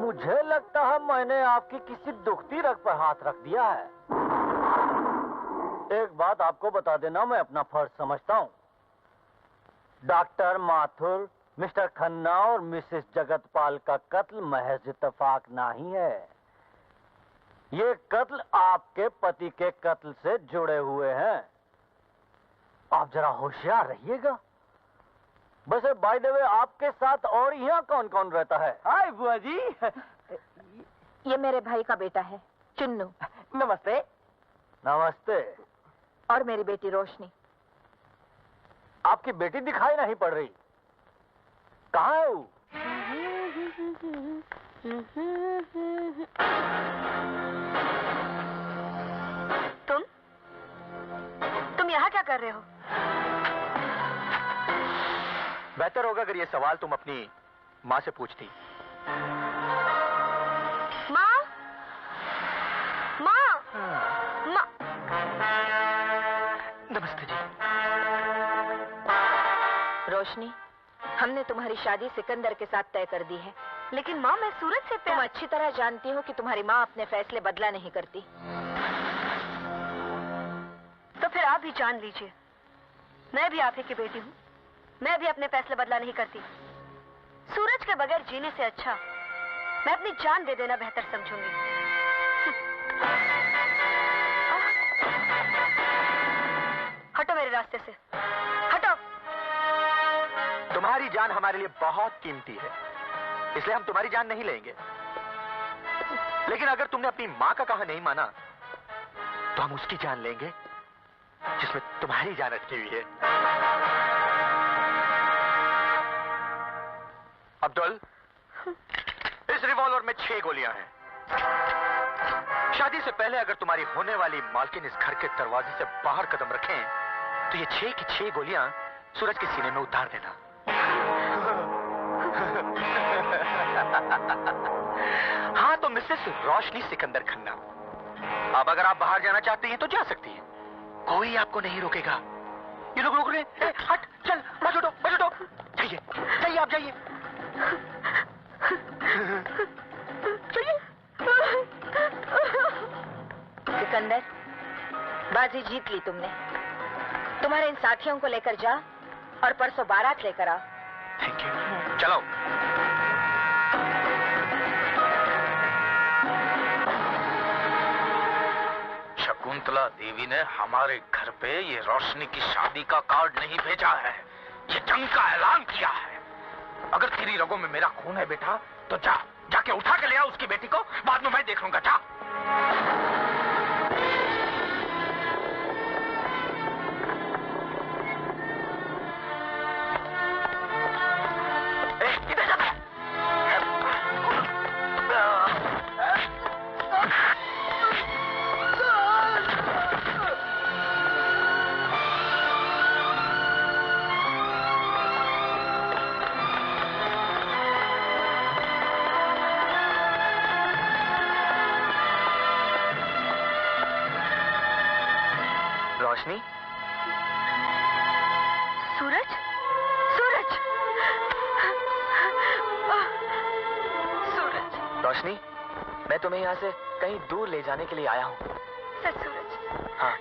Speaker 6: मुझे लगता है मैंने आपकी किसी दुखती रग पर हाथ रख दिया है। एक बात आपको बता देना, मैं अपना फर्ज समझता हूँ। डॉक्टर माथुर, मिस्टर खन्ना और मिसेस जगतपाल का कत्ल महज इत्तेफाक नहीं है। ये कत्ल आपके पति के कत्ल से जुड़े हुए हैं। आप जरा होशियार रहिएगा। वैसे बाय द वे, आपके साथ और यहाँ कौन कौन रहता है?
Speaker 7: हाय बुआ जी।
Speaker 8: ये मेरे भाई का बेटा है, चुन्नू।
Speaker 7: नमस्ते।
Speaker 6: नमस्ते।
Speaker 8: और मेरी बेटी रोशनी।
Speaker 6: आपकी बेटी दिखाई नहीं पड़ रही, कहाँ है वो?
Speaker 5: तुम क्या कर रहे हो?
Speaker 6: बेहतर होगा अगर ये सवाल तुम अपनी माँ से पूछती।
Speaker 5: माँ, माँ, माँ।
Speaker 6: नमस्ते जी।
Speaker 8: रोशनी, हमने तुम्हारी शादी सिकंदर के साथ तय कर दी है।
Speaker 5: लेकिन माँ, मैं सूरज से
Speaker 8: तुम अच्छी तरह जानती हो कि तुम्हारी माँ अपने फैसले बदला नहीं करती।
Speaker 5: तो फिर आप भी जान लीजिए, मैं भी आप ही की बेटी हूँ। मैं भी अपने फैसले बदला नहीं करती। सूरज के बगैर जीने से अच्छा मैं अपनी जान दे देना बेहतर समझूंगी। हटो मेरे रास्ते से, हटो।
Speaker 6: तुम्हारी जान हमारे लिए बहुत कीमती है, इसलिए हम तुम्हारी जान नहीं लेंगे। लेकिन अगर तुमने अपनी माँ का कहा नहीं माना तो हम उसकी जान लेंगे जिसमें तुम्हारी जान अटकी हुई है। अब्दुल, इस रिवॉल्वर में 6 गोलियां हैं। शादी से पहले अगर तुम्हारी होने वाली मालकिन इस घर के दरवाजे से बाहर कदम रखें तो ये 6 की 6 गोलियां सूरज के सीने में उतार देना। हाँ, तो मिसेस रोशनी सिकंदर खन्ना, अब अगर आप बाहर जाना चाहती हैं तो जा सकती हैं, कोई आपको नहीं रोकेगा। ये लोग रोक रहे हैं। हट, चल, बच उठो, बच उठो। जाइए, जाइए, आप जाइए।
Speaker 8: सिकंदर, बाजी जीत ली तुमने। तुम्हारे इन साथियों को लेकर जा और परसों बारात लेकर आओ।
Speaker 6: Thank you. चलो।
Speaker 3: शकुंतला देवी ने हमारे घर पे ये रोशनी की शादी का कार्ड नहीं भेजा है, ये जंग का ऐलान किया है। अगर तेरी रगों में मेरा खून है बेटा तो जाके उठा के ले आ उसकी बेटी को, बाद में मैं देख लूंगा। जा। किधर जाता है?
Speaker 6: रोशनी,
Speaker 5: सूरज, सूरज, सूरज।
Speaker 4: रोशनी, मैं तुम्हें यहाँ से कहीं दूर ले जाने के लिए आया हूँ।
Speaker 5: सच सूरज?
Speaker 4: हाँ।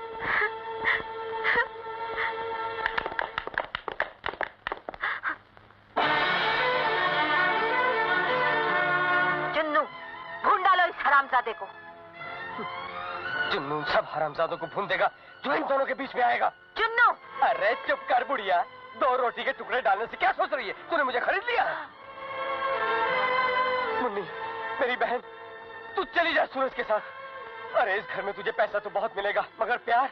Speaker 8: जुन्नू, ढूंढ डालो इस हरामजादे को।
Speaker 10: जुन्नू सब हरामजादों को भून देगा जो इन दोनों के बीच में आएगा।
Speaker 8: जुन्नू!
Speaker 10: अरे चुप कर बुढ़िया, 2 रोटी के टुकड़े डालने से क्या सोच रही है? तूने मुझे खरीद लिया? मुन्नी, मेरी बहन, तू चली जा सूरज के साथ। अरे इस घर में तुझे पैसा तो बहुत मिलेगा, मगर प्यार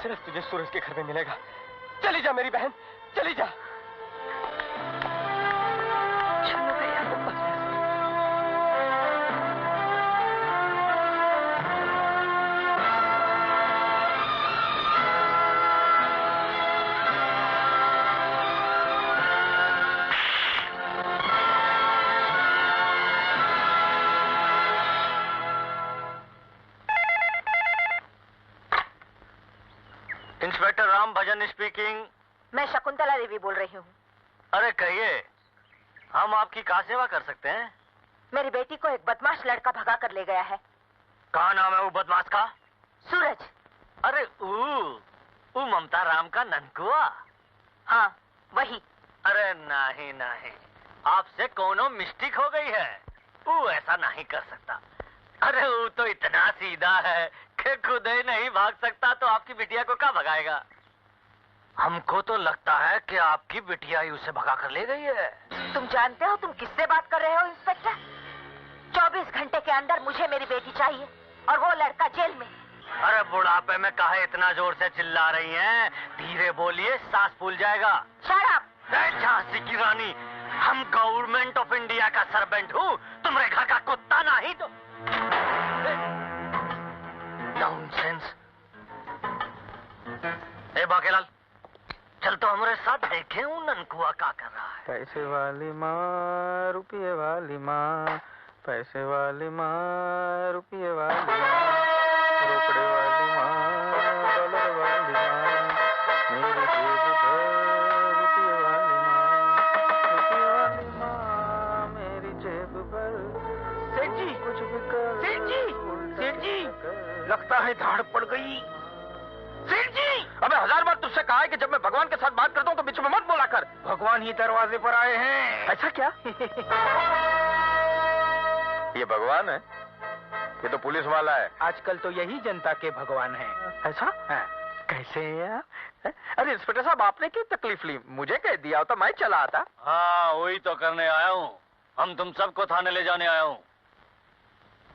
Speaker 10: सिर्फ तुझे सूरज के घर में मिलेगा। चली जा मेरी बहन, चली जा।
Speaker 5: चलो भैया।
Speaker 3: इंस्पेक्टर राम भजन स्पीकिंग।
Speaker 8: मैं शकुंतला देवी बोल रही हूँ।
Speaker 3: अरे कहिए, हम आपकी क्या सेवा कर सकते हैं?
Speaker 8: मेरी बेटी को एक बदमाश लड़का भगा कर ले गया है।
Speaker 3: कहाँ नाम है वो बदमाश का?
Speaker 8: सूरज।
Speaker 3: अरे वो ममता राम का ननकुआ?
Speaker 8: हाँ, वही।
Speaker 3: अरे नहीं नहीं, आपसे कोनो मिस्टेक हो गई है। वो ऐसा नहीं कर सकता। अरे वो तो इतना सीधा है कि खुद ही नहीं भाग सकता तो आपकी बिटिया को क्या भगाएगा? हमको तो लगता है कि आपकी बिटिया ही उसे भगा कर ले गई है।
Speaker 8: तुम जानते हो तुम किससे बात कर रहे हो इंस्पेक्टर? 24 घंटे के अंदर मुझे मेरी बेटी चाहिए और वो लड़का जेल में।
Speaker 3: अरे बुढ़ापे में काहे इतना जोर से चिल्ला रही हैं? धीरे बोलिए, सांस फूल जाएगा।
Speaker 8: Shut up!
Speaker 3: झांसी की रानी, हम गवर्नमेंट ऑफ इंडिया का सर्वेंट हूँ, तुम्हारे घर का कुत्ता नहीं तो। नॉनसेंस। ए बाकेलाल, चल तो हमारे साथ देखे हूँ ननकुआ क्या कर रहा है।
Speaker 2: पैसे वाली माँ, रुपये वाली माँ, पैसे वाली माँ, रुपये वाली माँ, रोकड़े वाली माँ, डॉलर वाली माँ, मेरी जेब भर रुपये वाली माँ, मेरी जेब भर।
Speaker 7: सेठ जी,
Speaker 2: कुछ भी कर,
Speaker 7: सेठ जी, सेठ जी, लगता है धाड़ पड़ गई। सेठ जी!
Speaker 2: अबे 1000 बार तुझसे कहा है कि जब मैं भगवान के साथ बात करता हूँ तो बीच में मत बोला कर।
Speaker 7: भगवान ही दरवाजे पर आए हैं।
Speaker 2: ऐसा क्या? ये भगवान है? ये तो पुलिस वाला है।
Speaker 7: आजकल तो यही जनता के भगवान हैं।
Speaker 2: ऐसा? कैसे हैं आप? अरे इंस्पेक्टर साहब, आपने क्यों तकलीफ ली? मुझे कह दिया होता, मैं चला आता।
Speaker 3: हाँ, वही तो करने आया हूँ। हम तुम सबको थाने ले जाने आया हूँ।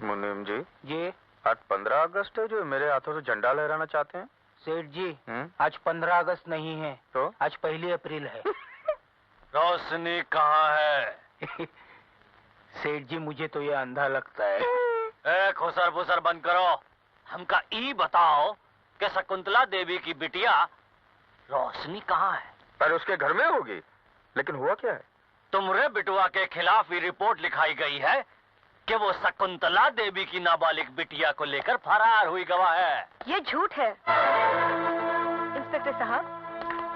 Speaker 2: मुनीम जी,
Speaker 7: ये
Speaker 2: आज 15 अगस्त है जो मेरे हाथों से झंडा लहराना चाहते हैं।
Speaker 7: सेठ जी, आज 15 अगस्त नहीं है,
Speaker 2: तो
Speaker 7: आज 1 अप्रैल है।
Speaker 3: रोशनी कहाँ है?
Speaker 7: सेठ जी, मुझे तो ये अंधा लगता है।
Speaker 3: ए, खुसर फुसर बंद करो। हमका ई बताओ कि शकुंतला देवी की बिटिया रोशनी कहाँ है?
Speaker 2: पर उसके घर में होगी, लेकिन हुआ क्या है?
Speaker 3: तुमरे बिटुआ के खिलाफ ये रिपोर्ट लिखाई गई है कि वो शकुंतला देवी की नाबालिग बिटिया को लेकर फरार हुई गवाह है।
Speaker 5: ये झूठ है। इंस्पेक्टर साहब,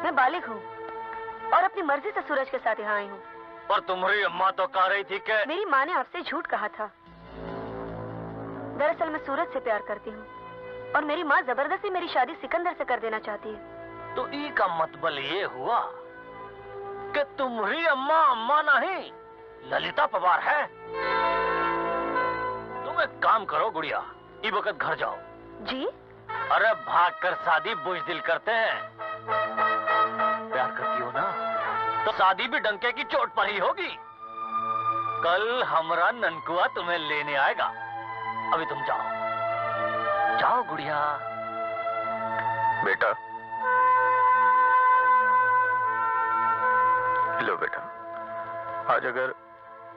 Speaker 5: मैं बालिग हूँ और अपनी मर्जी से सूरज के साथ यहाँ आई हूँ।
Speaker 3: पर तुम्हारी अम्मा तो कह रही थी कि
Speaker 5: मेरी माँ ने आपसे झूठ कहा था। दरअसल मैं सूरज से प्यार करती हूँ और मेरी माँ जबरदस्ती मेरी शादी सिकंदर से कर देना चाहती है।
Speaker 3: तो ई का मतलब ये हुआ कि तुम्हारी अम्मा अम्मा नहीं ललिता पवार है। तुम एक काम करो गुड़िया, ई वक्त घर जाओ।
Speaker 5: जी?
Speaker 3: अरे भागकर शादी बुजदिल करते हैं। प्यार करती हो ना, तो शादी भी डंके की चोट पर ही होगी। कल हमरा ननकुआ तुम्हें लेने आएगा। अभी तुम जाओ, जाओ गुड़िया।
Speaker 2: बेटा, लो बेटा, आज अगर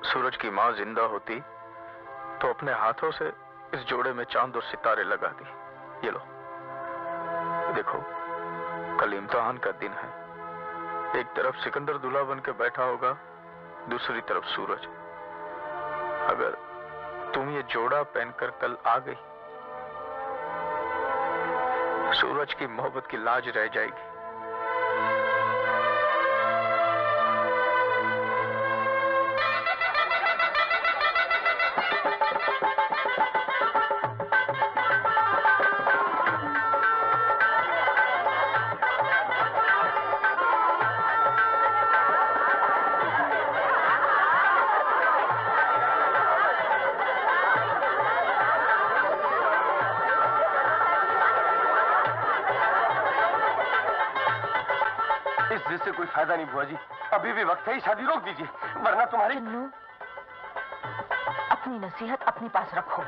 Speaker 2: सूरज की माँ जिंदा होती तो अपने हाथों से इस जोड़े में चांद और सितारे लगा दी। ये लो, देखो, कल इम्तिहान का दिन है। एक तरफ सिकंदर दूल्हा बन के बैठा होगा, दूसरी तरफ सूरज। अगर तुम ये जोड़ा पहनकर कल आ गई, सूरज की मोहब्बत की लाज रह जाएगी।
Speaker 11: से कोई फायदा नहीं बुआ जी, अभी भी वक्त है, ही शादी रोक दीजिए, वरना तुम्हारी।
Speaker 8: अपनी नसीहत अपने पास रखो।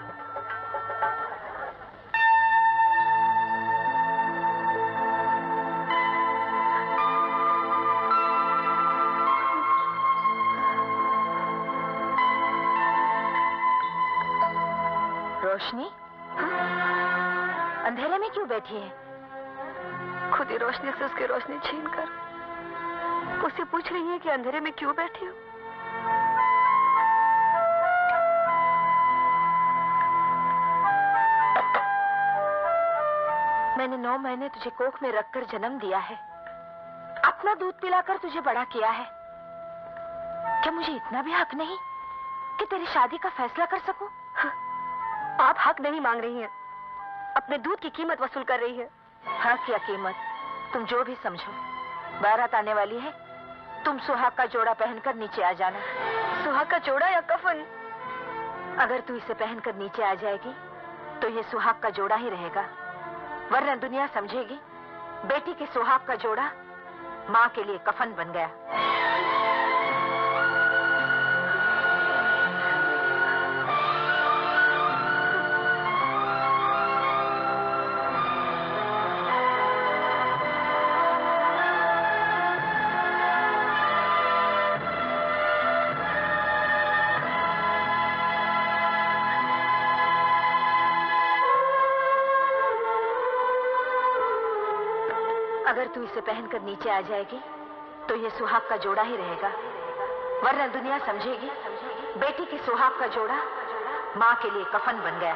Speaker 8: रोशनी, अंधेरे में क्यों बैठी है?
Speaker 5: खुद ही रोशनी से उसकी रोशनी छीनकर उससे पूछ रही है कि अंधेरे में क्यों बैठी हो।
Speaker 8: मैंने 9 महीने तुझे कोख में रखकर जन्म दिया है, अपना दूध पिलाकर तुझे बड़ा किया है। क्या मुझे इतना भी हक नहीं कि तेरी शादी का फैसला कर सकूं?
Speaker 5: आप हक नहीं मांग रही हैं, अपने दूध की कीमत वसूल कर रही है।
Speaker 8: हक या कीमत तुम जो भी समझो, बारात आने वाली है, तुम सुहाग का जोड़ा पहनकर नीचे आ जाना।
Speaker 5: सुहाग का जोड़ा या कफन?
Speaker 8: अगर तू इसे पहनकर नीचे आ जाएगी तो ये सुहाग का जोड़ा ही रहेगा, वरना दुनिया समझेगी बेटी के सुहाग का जोड़ा माँ के लिए कफन बन गया। अगर तू इसे पहनकर नीचे आ जाएगी तो ये सुहाग का जोड़ा ही रहेगा, वरना दुनिया समझेगी बेटी की सुहाग का जोड़ा माँ के लिए कफन बन गया।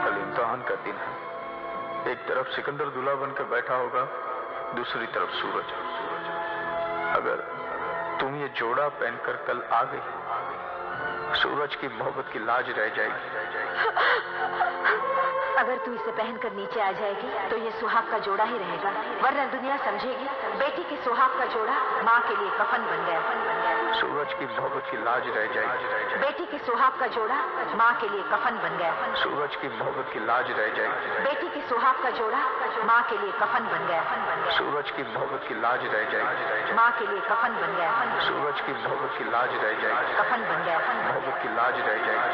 Speaker 2: कल इम्तिहान का दिन है। एक तरफ सिकंदर दूल्हा बनकर बैठा होगा, दूसरी तरफ सूरज। अगर तुम ये जोड़ा पहनकर कल आ गई, सूरज की मोहब्बत की लाज रह जाएगी।
Speaker 8: अगर तू इसे पहनकर नीचे आ जाएगी तो ये सुहाग का जोड़ा ही रहेगा, वरना दुनिया समझेगी बेटी की सुहाग का जोड़ा माँ के लिए कफन बन गया।
Speaker 2: सूरज की मोहब्बत की लाज रह जाएगी।
Speaker 8: बेटी की सुहाग का जोड़ा माँ के लिए कफन बन गया।
Speaker 2: सूरज की मोहब्बत की लाज रह जाएगी।
Speaker 8: बेटी की सुहाग का जोड़ा माँ के लिए कफन बन गया।
Speaker 2: सूरज की मोहब्बत की लाज रह जाएगी।
Speaker 8: माँ के लिए कफन बन गया।
Speaker 2: सूरज की मोहब्बत की लाज रह जाएगी।
Speaker 8: कफन बन गया।
Speaker 2: मोहब्बत की लाज रह जाएगी।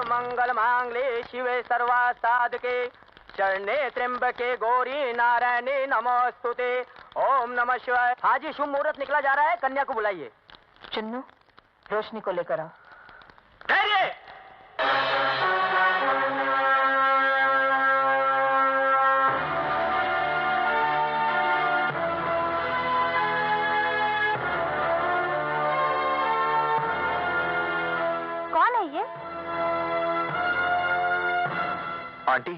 Speaker 7: मंगल मांगले शिवे सर्वा साधके चरणे त्र्यंबके गौरी नारायणी नमोस्तुते। ओम नमः शिवाय। हाँ जी, शुभ मुहूर्त निकला जा रहा है, कन्या को बुलाइए।
Speaker 8: चुन्नू, रोशनी को लेकर आओ।
Speaker 7: ठहरिए।
Speaker 5: कौन है ये?
Speaker 6: आंटी,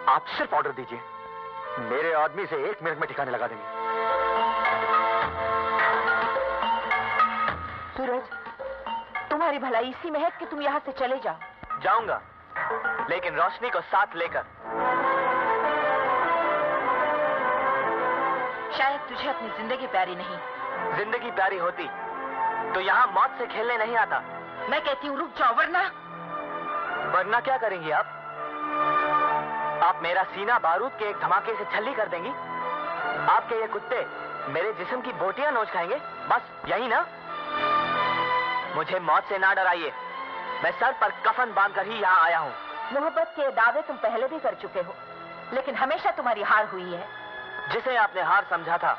Speaker 6: आप सिर्फ ऑर्डर दीजिए, मेरे आदमी से 1 मिनट में ठिकाने लगा देंगे।
Speaker 8: सूरज, तुम्हारी भलाई इसी में है कि तुम यहाँ से चले जाओ।
Speaker 4: जाऊंगा, लेकिन रोशनी को साथ लेकर।
Speaker 8: शायद तुझे अपनी जिंदगी प्यारी नहीं।
Speaker 4: जिंदगी प्यारी होती तो यहाँ मौत से खेलने नहीं आता।
Speaker 8: मैं कहती हूँ रुक जाओ,
Speaker 4: वरना क्या करेंगी आप? आप मेरा सीना बारूद के एक धमाके से छल्ली कर देंगी? आपके ये कुत्ते मेरे जिस्म की बोटियां नोच खाएंगे? बस यही ना? मुझे मौत से ना डराइए, मैं सर पर कफन बांधकर ही यहाँ आया हूँ।
Speaker 8: मोहब्बत के दावे तुम पहले भी कर चुके हो, लेकिन हमेशा तुम्हारी हार हुई है।
Speaker 4: जिसे आपने हार समझा था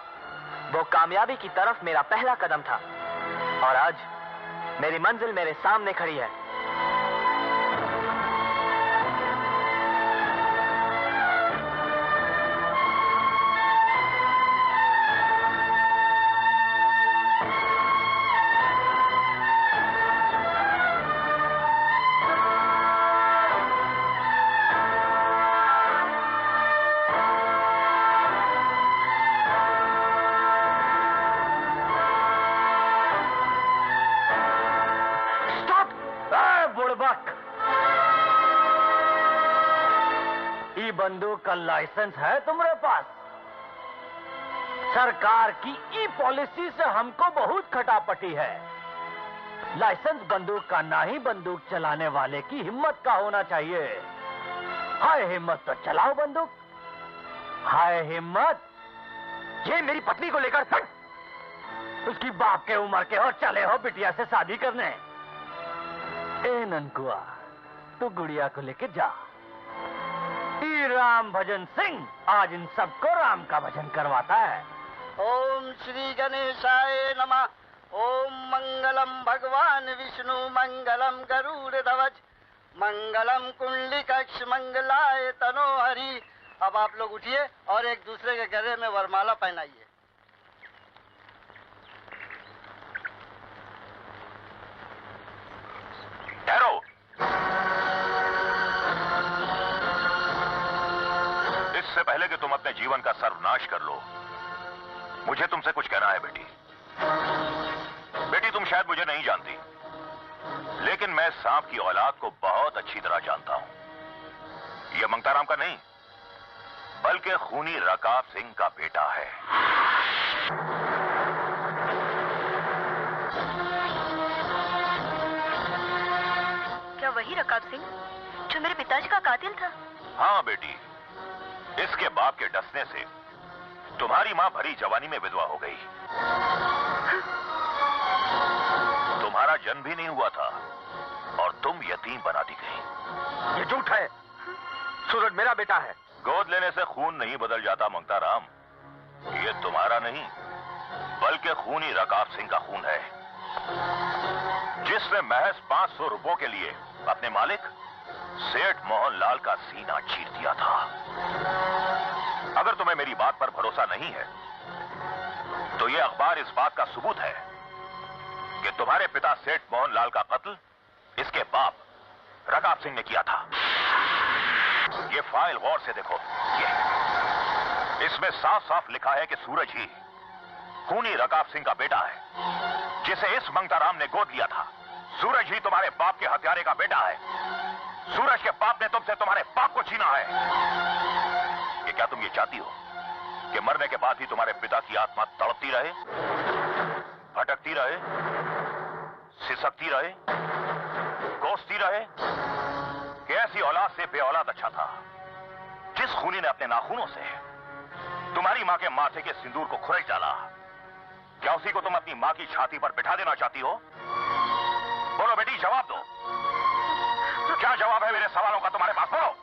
Speaker 4: वो कामयाबी की तरफ मेरा पहला कदम था, और आज मेरी मंजिल मेरे सामने खड़ी है।
Speaker 11: बंदूक का लाइसेंस है तुम्हारे पास? सरकार की ई पॉलिसी से हमको बहुत खटापटी है। लाइसेंस बंदूक का ना ही बंदूक चलाने वाले की हिम्मत का होना चाहिए। हाय हिम्मत तो चलाओ बंदूक। हाय हिम्मत। ये मेरी पत्नी को लेकर उसकी बाप के उम्र के हो, चले हो बिटिया से शादी करने। ए ननकुआ, तू गुड़िया को लेके जा। राम भजन सिंह आज इन सबको राम का भजन करवाता है।
Speaker 12: ओम श्री गणेशाय नमः। ओम मंगलम भगवान विष्णु मंगलम गरुड़ ध्वज मंगलम कुंडलिकक्ष मंगलाय तनोहरि। अब आप लोग उठिए और एक दूसरे के गले में वरमाला पहनाइए।
Speaker 9: ठहरो। इससे पहले कि तुम अपने जीवन का सर्वनाश कर लो, मुझे तुमसे कुछ कहना है बेटी। बेटी, तुम शायद मुझे नहीं जानती, लेकिन मैं सांप की औलाद को बहुत अच्छी तरह जानता हूं। यह मंगताराम का नहीं, बल्कि खूनी रकाब सिंह का बेटा है।
Speaker 5: क्या वही रकाब सिंह जो मेरे पिताजी का कातिल था?
Speaker 9: हाँ बेटी, इसके बाप के डसने से तुम्हारी मां भरी जवानी में विधवा हो गई। तुम्हारा जन्म भी नहीं हुआ था और तुम यतीम बना दी गई।
Speaker 6: ये झूठ है। सूरज मेरा बेटा है
Speaker 9: गोद लेने से खून नहीं बदल जाता मंगता राम। ये तुम्हारा नहीं बल्कि खूनी रकाब सिंह का खून है, जिसने महज 500 रुपयों के लिए अपने मालिक सेठ मोहनलाल का सीना चीर दिया था। अगर तुम्हें मेरी बात पर भरोसा नहीं है तो यह अखबार इस बात का सबूत है कि तुम्हारे पिता सेठ मोहनलाल का कत्ल इसके बाप रकाब सिंह ने किया था। ये फाइल गौर से देखो, इसमें साफ साफ लिखा है कि सूरज ही खूनी रकाब सिंह का बेटा है, जिसे इस मंगताराम ने गोद लिया था। सूरज ही तुम्हारे बाप के हत्यारे का बेटा है। सूरज के बाप ने तुमसे तुम्हारे बाप को छीना है। कि क्या तुम ये चाहती हो कि मरने के बाद ही तुम्हारे पिता की आत्मा तड़पती रहे, भटकती रहे, सिसकती रहे, कोसती रहे? कि ऐसी औलाद से बेऔलाद अच्छा था। जिस खूनी ने अपने नाखूनों से तुम्हारी मां के माथे के सिंदूर को खुरच डाला, क्या उसी को तुम अपनी मां की छाती पर बिठा देना चाहती हो? बोलो बेटी, जवाब दो। क्या जवाब है मेरे सवालों का तुम्हारे पास? बोलो।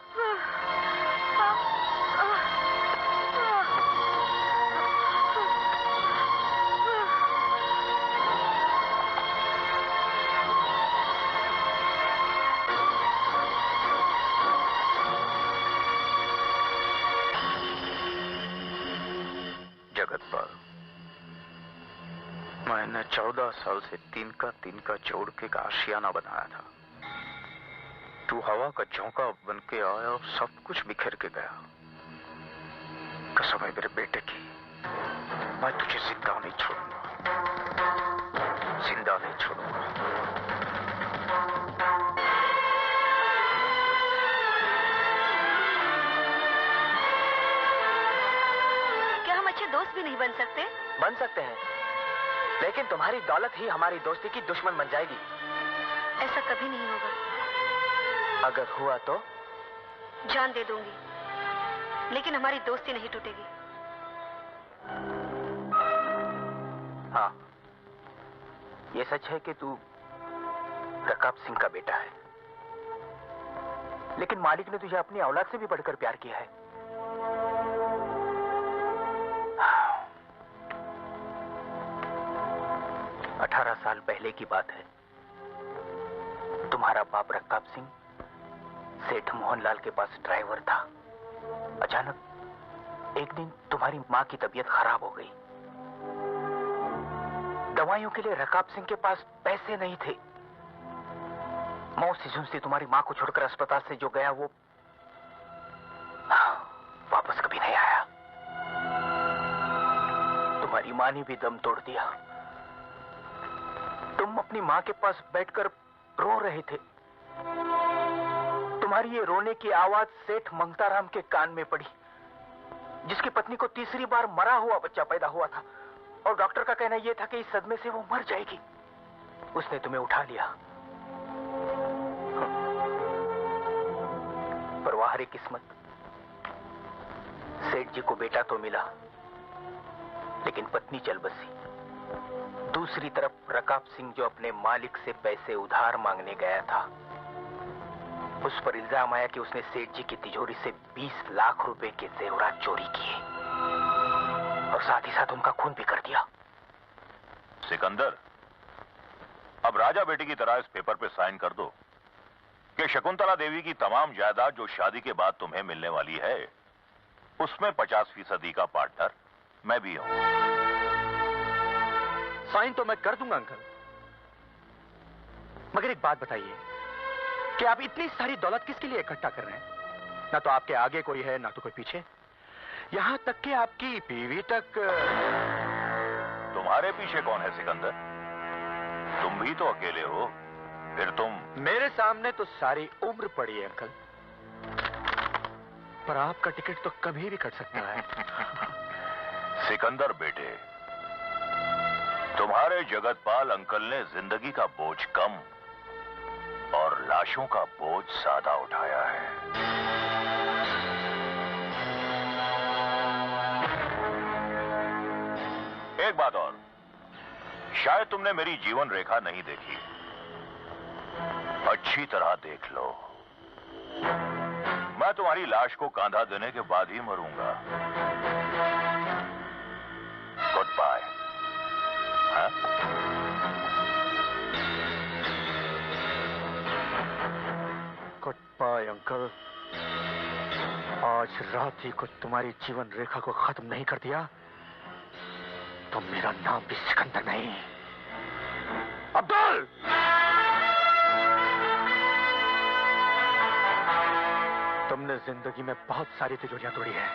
Speaker 2: जगतपाल, मैंने 14 साल से तिनका जोड़ के एक आशियाना बनाया था। तू हवा का झोंका बन के आया और सब कुछ बिखेर के गया। कसम है मेरे बेटे की, मैं तुझे जिंदा नहीं छोड़ूंगा, जिंदा नहीं छोड़ूंगा।
Speaker 5: क्या हम अच्छे दोस्त भी नहीं बन सकते?
Speaker 4: बन सकते हैं, लेकिन तुम्हारी दौलत ही हमारी दोस्ती की दुश्मन बन जाएगी।
Speaker 5: ऐसा कभी नहीं होगा।
Speaker 4: अगर हुआ तो
Speaker 5: जान दे दूंगी, लेकिन हमारी दोस्ती नहीं टूटेगी।
Speaker 7: हाँ, ये सच है कि तू रकाब सिंह का बेटा है, लेकिन मालिक ने तुझे अपनी औलाद से भी बढ़कर प्यार किया है। 18 साल पहले की बात है। तुम्हारा बाप रकाब सिंह सेठ मोहनलाल के पास ड्राइवर था। अचानक एक दिन तुम्हारी मां की तबीयत खराब हो गई। दवाइयों के लिए रकाब सिंह के पास पैसे नहीं थे। मौत से झुंझती तुम्हारी मां को छोड़कर अस्पताल से जो गया वो वापस कभी नहीं आया। तुम्हारी मां ने भी दम तोड़ दिया। तुम अपनी मां के पास बैठकर रो रहे थे। तुम्हारी ये रोने की आवाज सेठ मंगताराम के कान में पड़ी, जिसकी पत्नी को तीसरी बार मरा हुआ बच्चा पैदा हुआ था और डॉक्टर का कहना यह था कि इस सदमे से वो मर जाएगी। उसने तुम्हें उठा लिया। पर वाहरे किस्मत, सेठ जी को बेटा तो मिला, लेकिन पत्नी चल बसी। दूसरी तरफ रकाब सिंह जो अपने मालिक से पैसे उधार मांगने गया था, उस पर इल्जाम आया कि उसने सेठ जी की तिजोरी से 20 लाख रुपए के जेवरात चोरी किए और साथ ही साथ उनका खून भी कर दिया।
Speaker 9: सिकंदर, अब राजा बेटी की तरह इस पेपर पे साइन कर दो कि शकुंतला देवी की तमाम जायदाद जो शादी के बाद तुम्हें मिलने वाली है, उसमें 50% का पार्टनर मैं भी हूं।
Speaker 6: साइन तो मैं कर दूंगा अंकल, मगर एक बात बताइए कि आप इतनी सारी दौलत किसके लिए इकट्ठा कर रहे हैं? ना तो आपके आगे कोई है, ना तो कोई पीछे। यहां तक कि आपकी बीवी तक।
Speaker 9: तुम्हारे पीछे कौन है सिकंदर? तुम भी तो अकेले हो। फिर तुम।
Speaker 6: मेरे सामने तो सारी उम्र पड़ी है अंकल, पर आपका टिकट तो कभी भी कट सकता है।
Speaker 9: सिकंदर बेटे, तुम्हारे जगतपाल अंकल ने जिंदगी का बोझ कम और लाशों का बोझ ज्यादा उठाया है। एक बात और, शायद तुमने मेरी जीवन रेखा नहीं देखी, अच्छी तरह देख लो। मैं तुम्हारी लाश को कांधा देने के बाद ही मरूंगा। Good bye.
Speaker 6: Good bye uncle. आज रात ही को तुम्हारी जीवन रेखा को खत्म नहीं कर दिया तो मेरा नाम भी सिकंदर नहीं। अब्दुल! तुमने जिंदगी में बहुत सारी तिजोरियां तोड़ी है,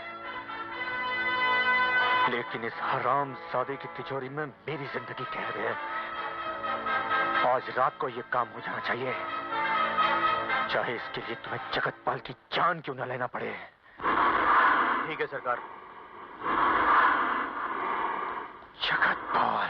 Speaker 6: लेकिन इस हराम सादे की तिजोरी में मेरी जिंदगी कैद है। आज रात को ये काम हो जाना चाहिए, चाहे इसके लिए तुम्हें जगतपाल की जान क्यों न लेना पड़े।
Speaker 10: ठीक है सरकार।
Speaker 6: जगतपाल।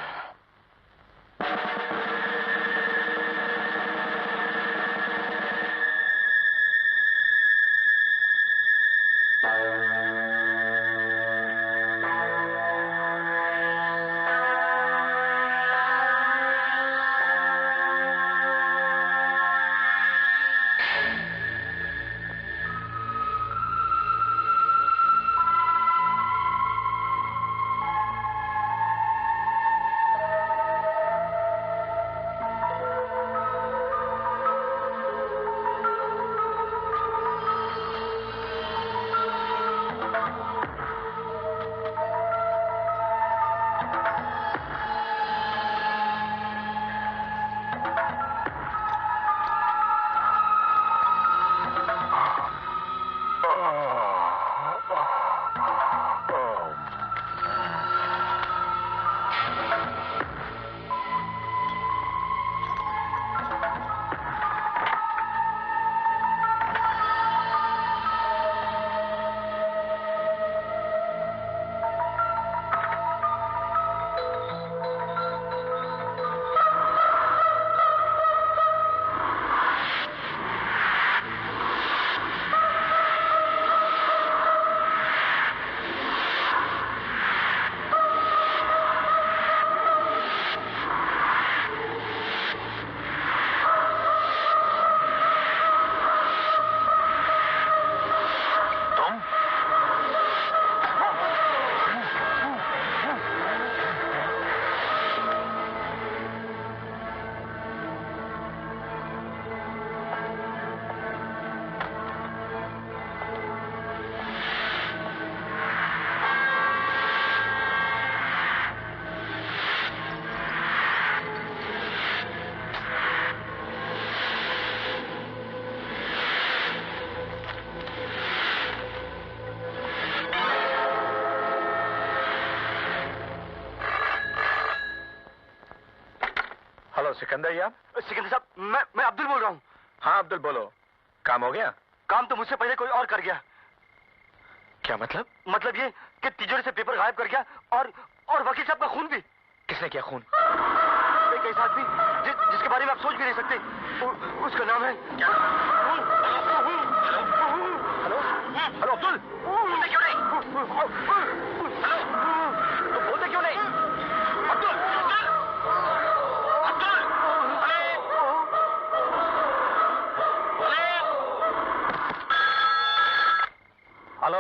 Speaker 10: सिकंदर यार।
Speaker 6: सिकंदर साहब, मैं अब्दुल बोल रहा हूँ।
Speaker 10: हाँ अब्दुल बोलो, काम हो गया?
Speaker 6: काम तो मुझसे पहले कोई और कर गया।
Speaker 10: क्या मतलब?
Speaker 6: मतलब ये कि तिजोरी से पेपर गायब कर गया और वकील साहब का खून भी।
Speaker 10: किसने किया खून?
Speaker 6: एक ऐसा आदमी जिसके बारे में आप सोच भी नहीं सकते। उसका नाम है क्या?
Speaker 10: हेलो हेलो अब्दुल, बोलते क्यों नहीं? हेलो, तुम बोलते क्यों नहीं? अब्दुल
Speaker 11: हेलो,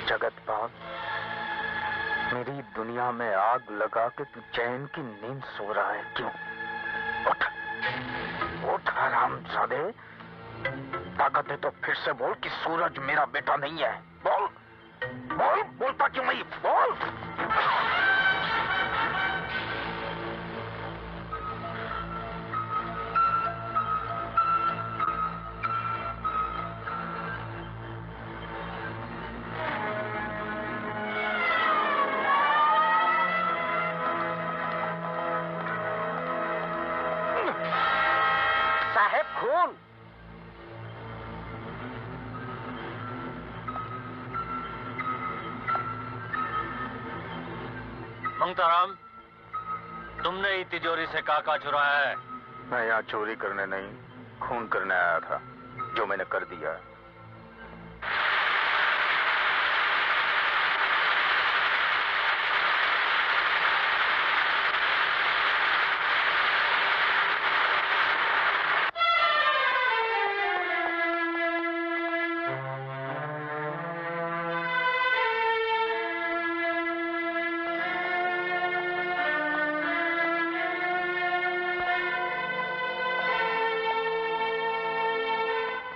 Speaker 2: जगतपाल, मेरी दुनिया में आग लगा के तू चैन की नींद सो रहा है क्यों? उठ उठ हरामजादे, ताकत है तो फिर से बोल कि सूरज मेरा बेटा नहीं है। बोल बोल, बोलता क्यों नहीं? बोल।
Speaker 3: मंगताराम, तुमने ही तिजोरी से काका चुराया है?
Speaker 6: मैं यहाँ चोरी करने नहीं, खून करने आया था, जो मैंने कर दिया।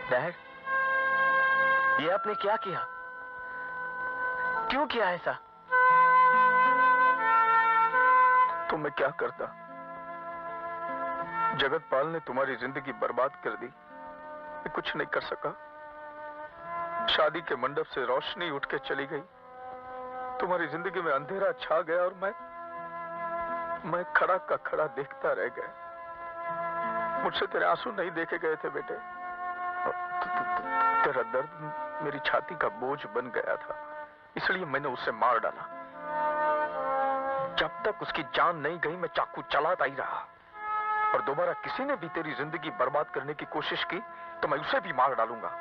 Speaker 4: डैड, ये आपने क्या किया? क्यों किया ऐसा?
Speaker 6: तो मैं क्या करता? जगतपाल ने तुम्हारी जिंदगी बर्बाद कर दी, मैं कुछ नहीं कर सका। शादी के मंडप से रोशनी उठ के चली गई, तुम्हारी जिंदगी में अंधेरा छा गया और मैं खड़ा का खड़ा देखता रह गया। मुझसे तेरे आंसू नहीं देखे गए थे बेटे। तेरा दर्द मेरी छाती का बोझ बन गया था, इसलिए मैंने उसे मार डाला। जब तक उसकी जान नहीं गई मैं चाकू चलाता ही रहा, और दोबारा किसी ने भी तेरी जिंदगी बर्बाद करने की कोशिश की तो मैं उसे भी मार डालूंगा।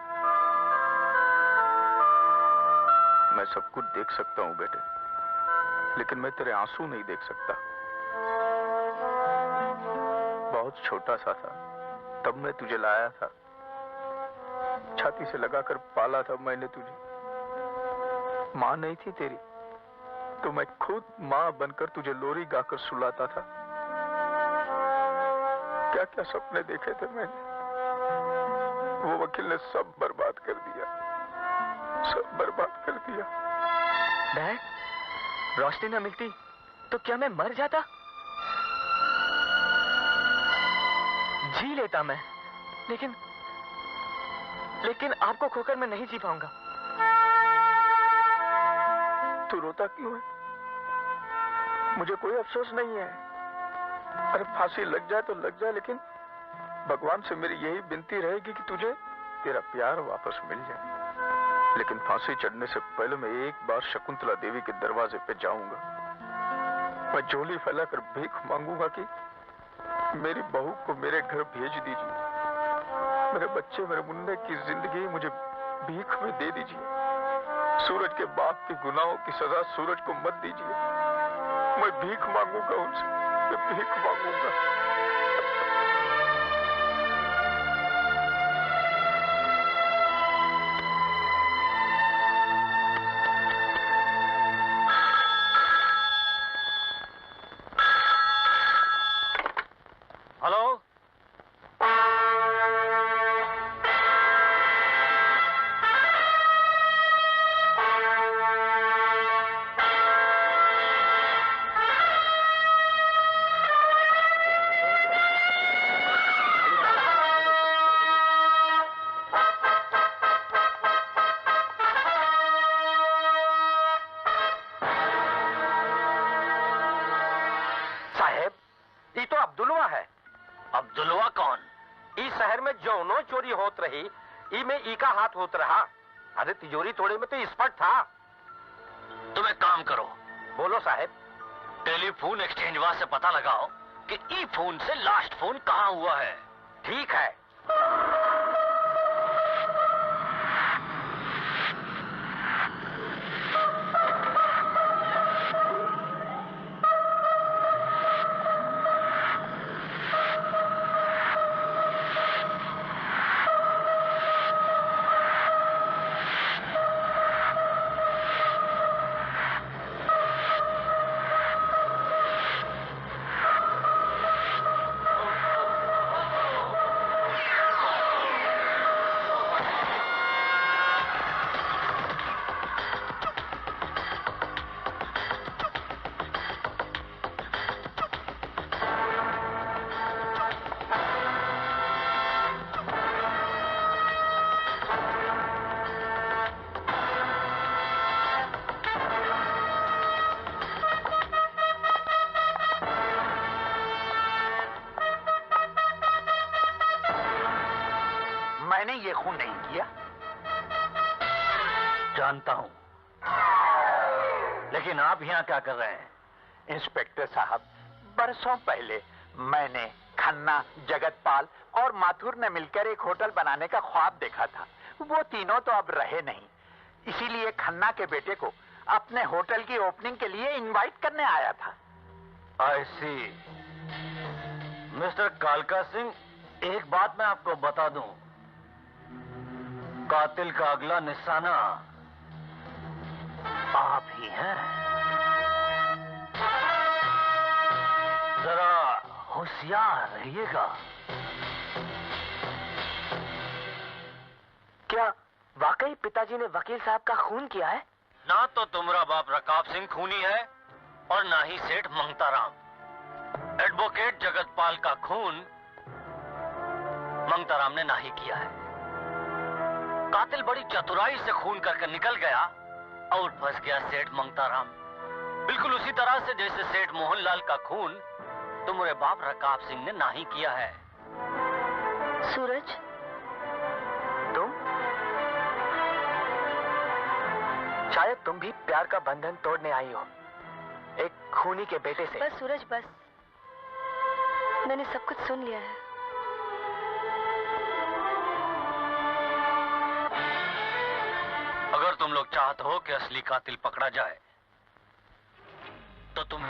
Speaker 6: मैं सब कुछ देख सकता हूं बेटे, लेकिन मैं तेरे आंसू नहीं देख सकता। बहुत छोटा सा था तब मैं तुझे लाया था, छाती से लगाकर पाला था मैंने तुझे। मां नहीं थी तेरी तो मैं खुद मां बनकर तुझे लोरी गाकर सुलाता था। क्या क्या सपने देखे थे मैंने, वो वकील ने सब बर्बाद कर दिया, सब बर्बाद कर दिया।
Speaker 4: डैड, रोशनी न मिलती तो क्या मैं मर जाता? जी लेता मैं, लेकिन आपको खोकर मैं नहीं जी पाऊंगा।
Speaker 6: तू रोता क्यों है? मुझे कोई अफसोस नहीं है। अरे फांसी लग जाए तो लग जाए, लेकिन भगवान से मेरी यही विनती रहेगी कि तुझे तेरा प्यार वापस मिल जाए। लेकिन फांसी चढ़ने से पहले मैं एक बार शकुंतला देवी के दरवाजे पे जाऊंगा। मैं झोली फैलाकर भीख मांगूंगा कि मेरी बहू को मेरे घर भेज दीजिए। मेरे बच्चे, मेरे मुन्ने की जिंदगी मुझे भीख में दे दीजिए। सूरज के बाप के गुनाहों की सजा सूरज को मत दीजिए। मैं भीख मांगूंगा उनसे, मैं भीख मांगूंगा।
Speaker 3: हेलो, अब्दुलवा कौन?
Speaker 10: इस शहर में जौनो चोरी होत रही, ई में ई का हाथ होत रहा। अरे तिजोरी तोड़े में तो स्पष्ट था।
Speaker 3: तुम एक काम करो।
Speaker 10: बोलो साहब।
Speaker 3: टेलीफोन एक्सचेंजवा से पता लगाओ कि ई फोन से लास्ट फोन कहाँ हुआ है।
Speaker 10: ठीक है।
Speaker 7: मैंने ये खून नहीं किया।
Speaker 3: जानता हूं, लेकिन आप यहां क्या कर रहे हैं?
Speaker 6: इंस्पेक्टर साहब, बरसों पहले मैंने, खन्ना, जगतपाल और माथुर ने मिलकर एक होटल बनाने का ख्वाब देखा था। वो तीनों तो अब रहे नहीं, इसीलिए खन्ना के बेटे को अपने होटल की ओपनिंग के लिए इनवाइट करने आया था।
Speaker 11: I see। मिस्टर कालका सिंह, एक बात मैं आपको बता दूं, कातिल का अगला निशाना आप ही हैं। जरा होशियार रहिएगा।
Speaker 4: क्या वाकई पिताजी ने वकील साहब का खून किया है?
Speaker 3: ना तो तुम्हारा बाप रकाब सिंह खूनी है और ना ही सेठ मंगताराम। एडवोकेट जगतपाल का खून मंगताराम ने ना ही किया है। कातिल बड़ी चतुराई से खून करके निकल गया और फंस गया सेठ मंगताराम। बिल्कुल उसी तरह से जैसे सेठ मोहनलाल का खून तुम्हारे बाप रकाब सिंह ने ना ही किया है।
Speaker 5: सूरज,
Speaker 4: तुम? शायद तुम भी प्यार का बंधन तोड़ने आई हो, एक खूनी के बेटे से।
Speaker 5: बस सूरज बस, मैंने सब कुछ सुन लिया है।
Speaker 3: अगर तुम लोग चाहते हो कि असली कातिल पकड़ा जाए तो तुम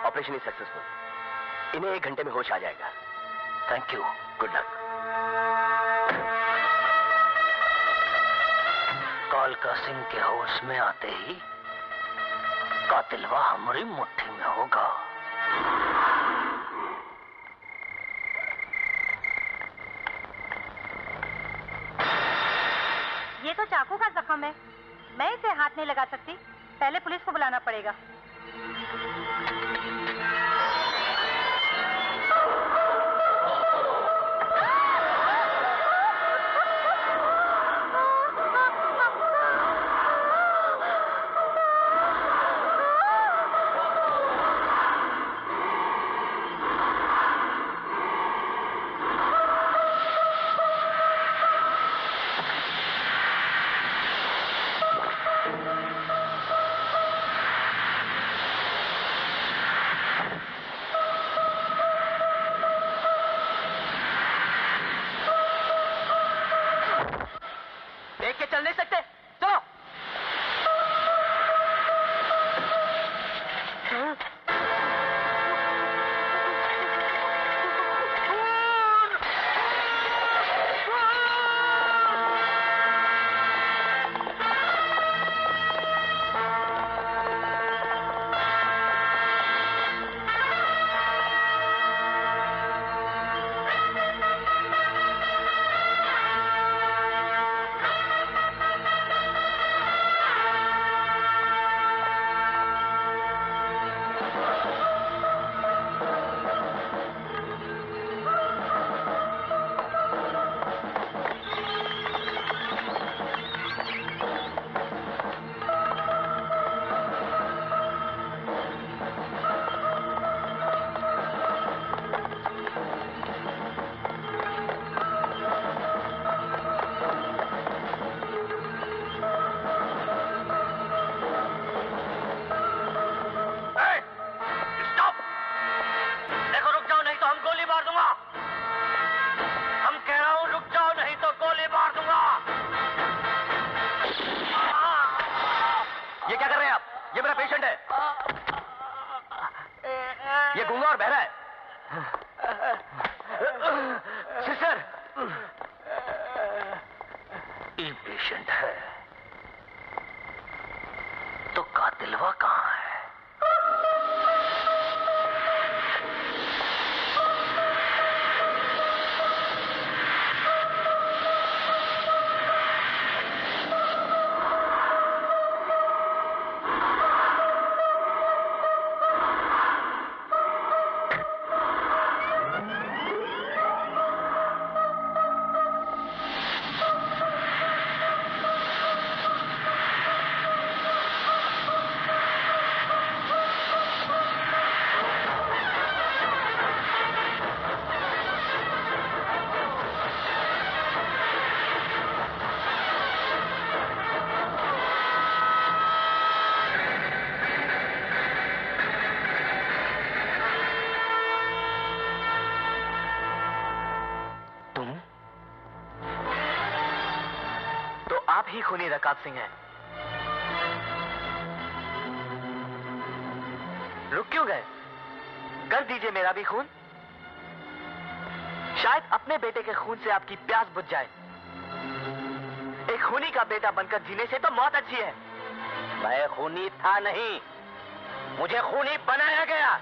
Speaker 4: ऑपरेशन इज सक्सेसफुल। इन्हें 1 घंटे में होश आ जाएगा।
Speaker 3: Thank you.
Speaker 4: Good luck.
Speaker 3: कालका सिंह के होश में आते ही कातिलवा हमारी मुट्ठी में होगा।
Speaker 13: ये तो चाकू का जख्म है, मैं इसे हाथ नहीं लगा सकती। पहले पुलिस को बुलाना पड़ेगा।
Speaker 7: ये मेरा पेशेंट है। ये गूंगा और बहरा है। सिस्टर,
Speaker 3: ये पेशेंट है तो कातिलवा कहाँ है?
Speaker 4: आप ही खूनी रकाब सिंह हैं। रुक क्यों गए? कर दीजिए मेरा भी खून। शायद अपने बेटे के खून से आपकी प्यास बुझ जाए। एक खूनी का बेटा बनकर जीने से तो मौत अच्छी है।
Speaker 3: मैं खूनी था नहीं, मुझे खूनी बनाया गया।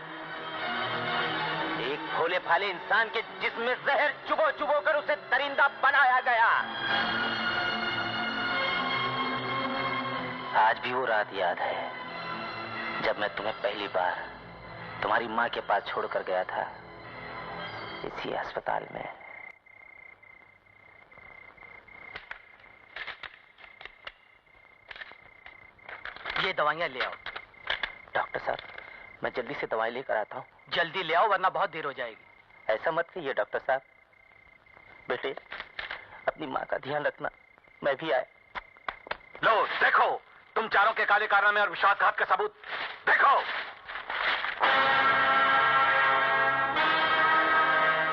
Speaker 3: एक भोले भाले इंसान के जिस्म में जहर चुबो चुबो कर उसे दरिंदा बनाया गया। आज भी वो रात याद है जब मैं तुम्हें पहली बार तुम्हारी माँ के पास छोड़कर गया था, इसी अस्पताल में।
Speaker 4: ये दवाइयां ले आओ।
Speaker 3: डॉक्टर साहब, मैं जल्दी से दवाई लेकर आता हूँ।
Speaker 4: जल्दी ले आओ वरना बहुत देर हो जाएगी।
Speaker 3: ऐसा मत कहिए डॉक्टर साहब। बेटे, अपनी माँ का ध्यान रखना। मैं भी आया।
Speaker 7: लो देखो, तुम चारों के काले कारनामे और विश्वासघात का सबूत देखो।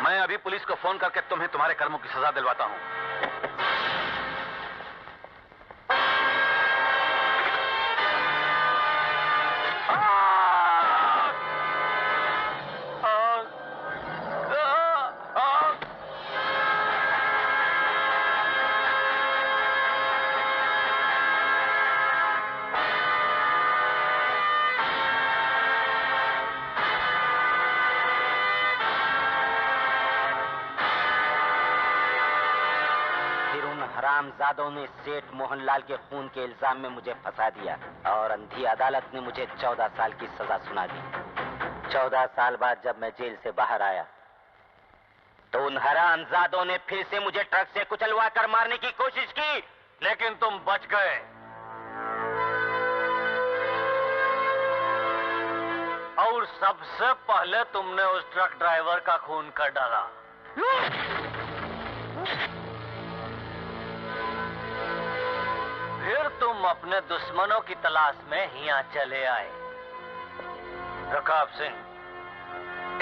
Speaker 7: मैं अभी पुलिस को फोन करके तुम्हें तुम्हारे कर्मों की सजा दिलवाता हूं।
Speaker 3: हरामजादों ने सेठ मोहनलाल के खून के इल्जाम में मुझे फंसा दिया और अंधी अदालत ने मुझे 14 साल की सजा सुना दी। 14 साल बाद जब मैं जेल से बाहर आया तो उन हरामजादों ने फिर से मुझे ट्रक से कुचलवा कर मारने की कोशिश की, लेकिन तुम बच गए। और सबसे पहले तुमने उस ट्रक ड्राइवर का खून कर डाला। फिर तुम अपने दुश्मनों की तलाश में यहाँ चले आए। रकाब सिंह,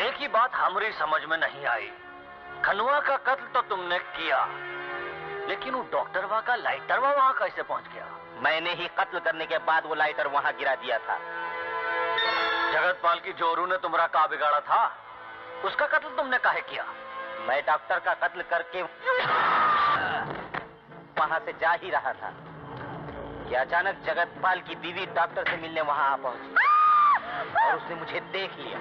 Speaker 3: एक ही बात हमारी समझ में नहीं आई। खनवा का कत्ल तो तुमने किया, लेकिन वो डॉक्टरवा का लाइटरवा वहां कैसे पहुंच गया? मैंने ही कत्ल करने के बाद वो लाइटर वहां गिरा दिया था। जगतपाल की जोरू ने तुम्हारा का बिगाड़ा था, उसका कत्ल तुमने काहे किया? मैं डॉक्टर का कत्ल करके वहां से जा ही रहा था कि अचानक जगतपाल की बीवी डॉक्टर से मिलने वहां आ पहुंची और उसने मुझे देख लिया।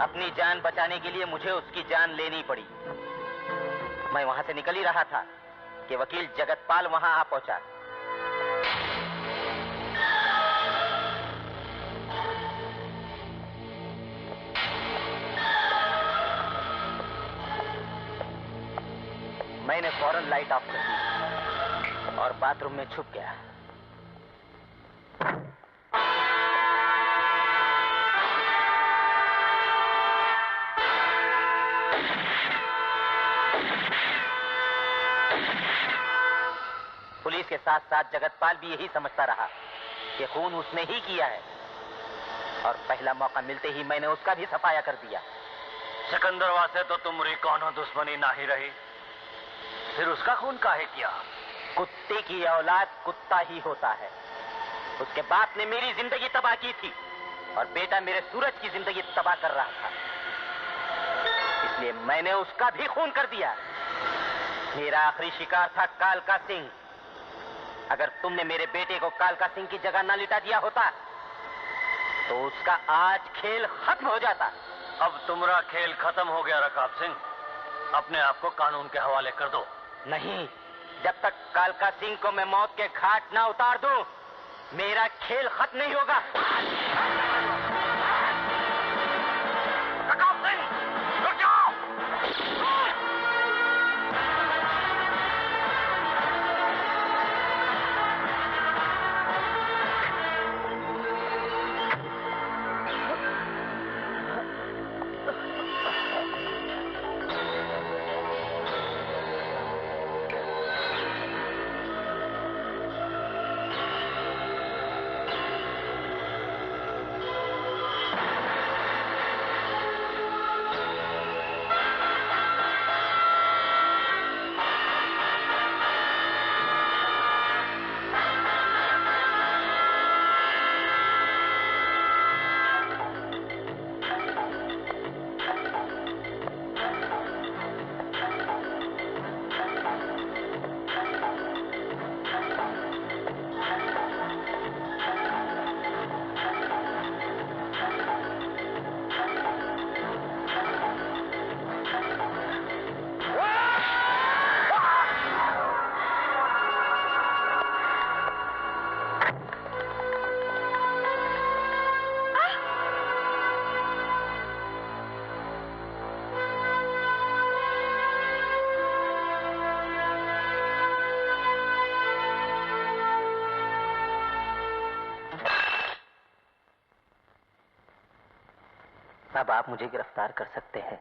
Speaker 3: अपनी जान बचाने के लिए मुझे उसकी जान लेनी पड़ी। मैं वहां से निकल ही रहा था कि वकील जगतपाल वहां आ पहुंचा। मैंने फौरन लाइट ऑफ कर दी और बाथरूम में छुप गया। पुलिस के साथ साथ जगतपाल भी यही समझता रहा कि खून उसने ही किया है और पहला मौका मिलते ही मैंने उसका भी सफाया कर दिया। सिकंदरवा से तो तुम्हारी कौनो दुश्मनी ना ही रही, फिर उसका खून काहे किया?
Speaker 11: कुत्ते की औलाद कुत्ता ही होता है। उसके बाप ने मेरी जिंदगी तबाह की थी और बेटा मेरे सूरज की जिंदगी तबाह कर रहा था, इसलिए मैंने उसका भी खून कर दिया। मेरा आखिरी शिकार था कालका सिंह। अगर तुमने मेरे बेटे को कालका सिंह की जगह ना लिटा दिया होता तो उसका आज खेल खत्म हो जाता।
Speaker 3: अब तुम्हारा खेल खत्म हो गया रकाब सिंह, अपने आप को कानून के हवाले कर दो।
Speaker 11: नहीं, जब तक कालका सिंह को मैं मौत के घाट ना उतार दूं, मेरा खेल खत्म नहीं होगा।
Speaker 3: रकाब सिंह, रुक जाओ!
Speaker 11: अब आप मुझे गिरफ्तार कर सकते हैं।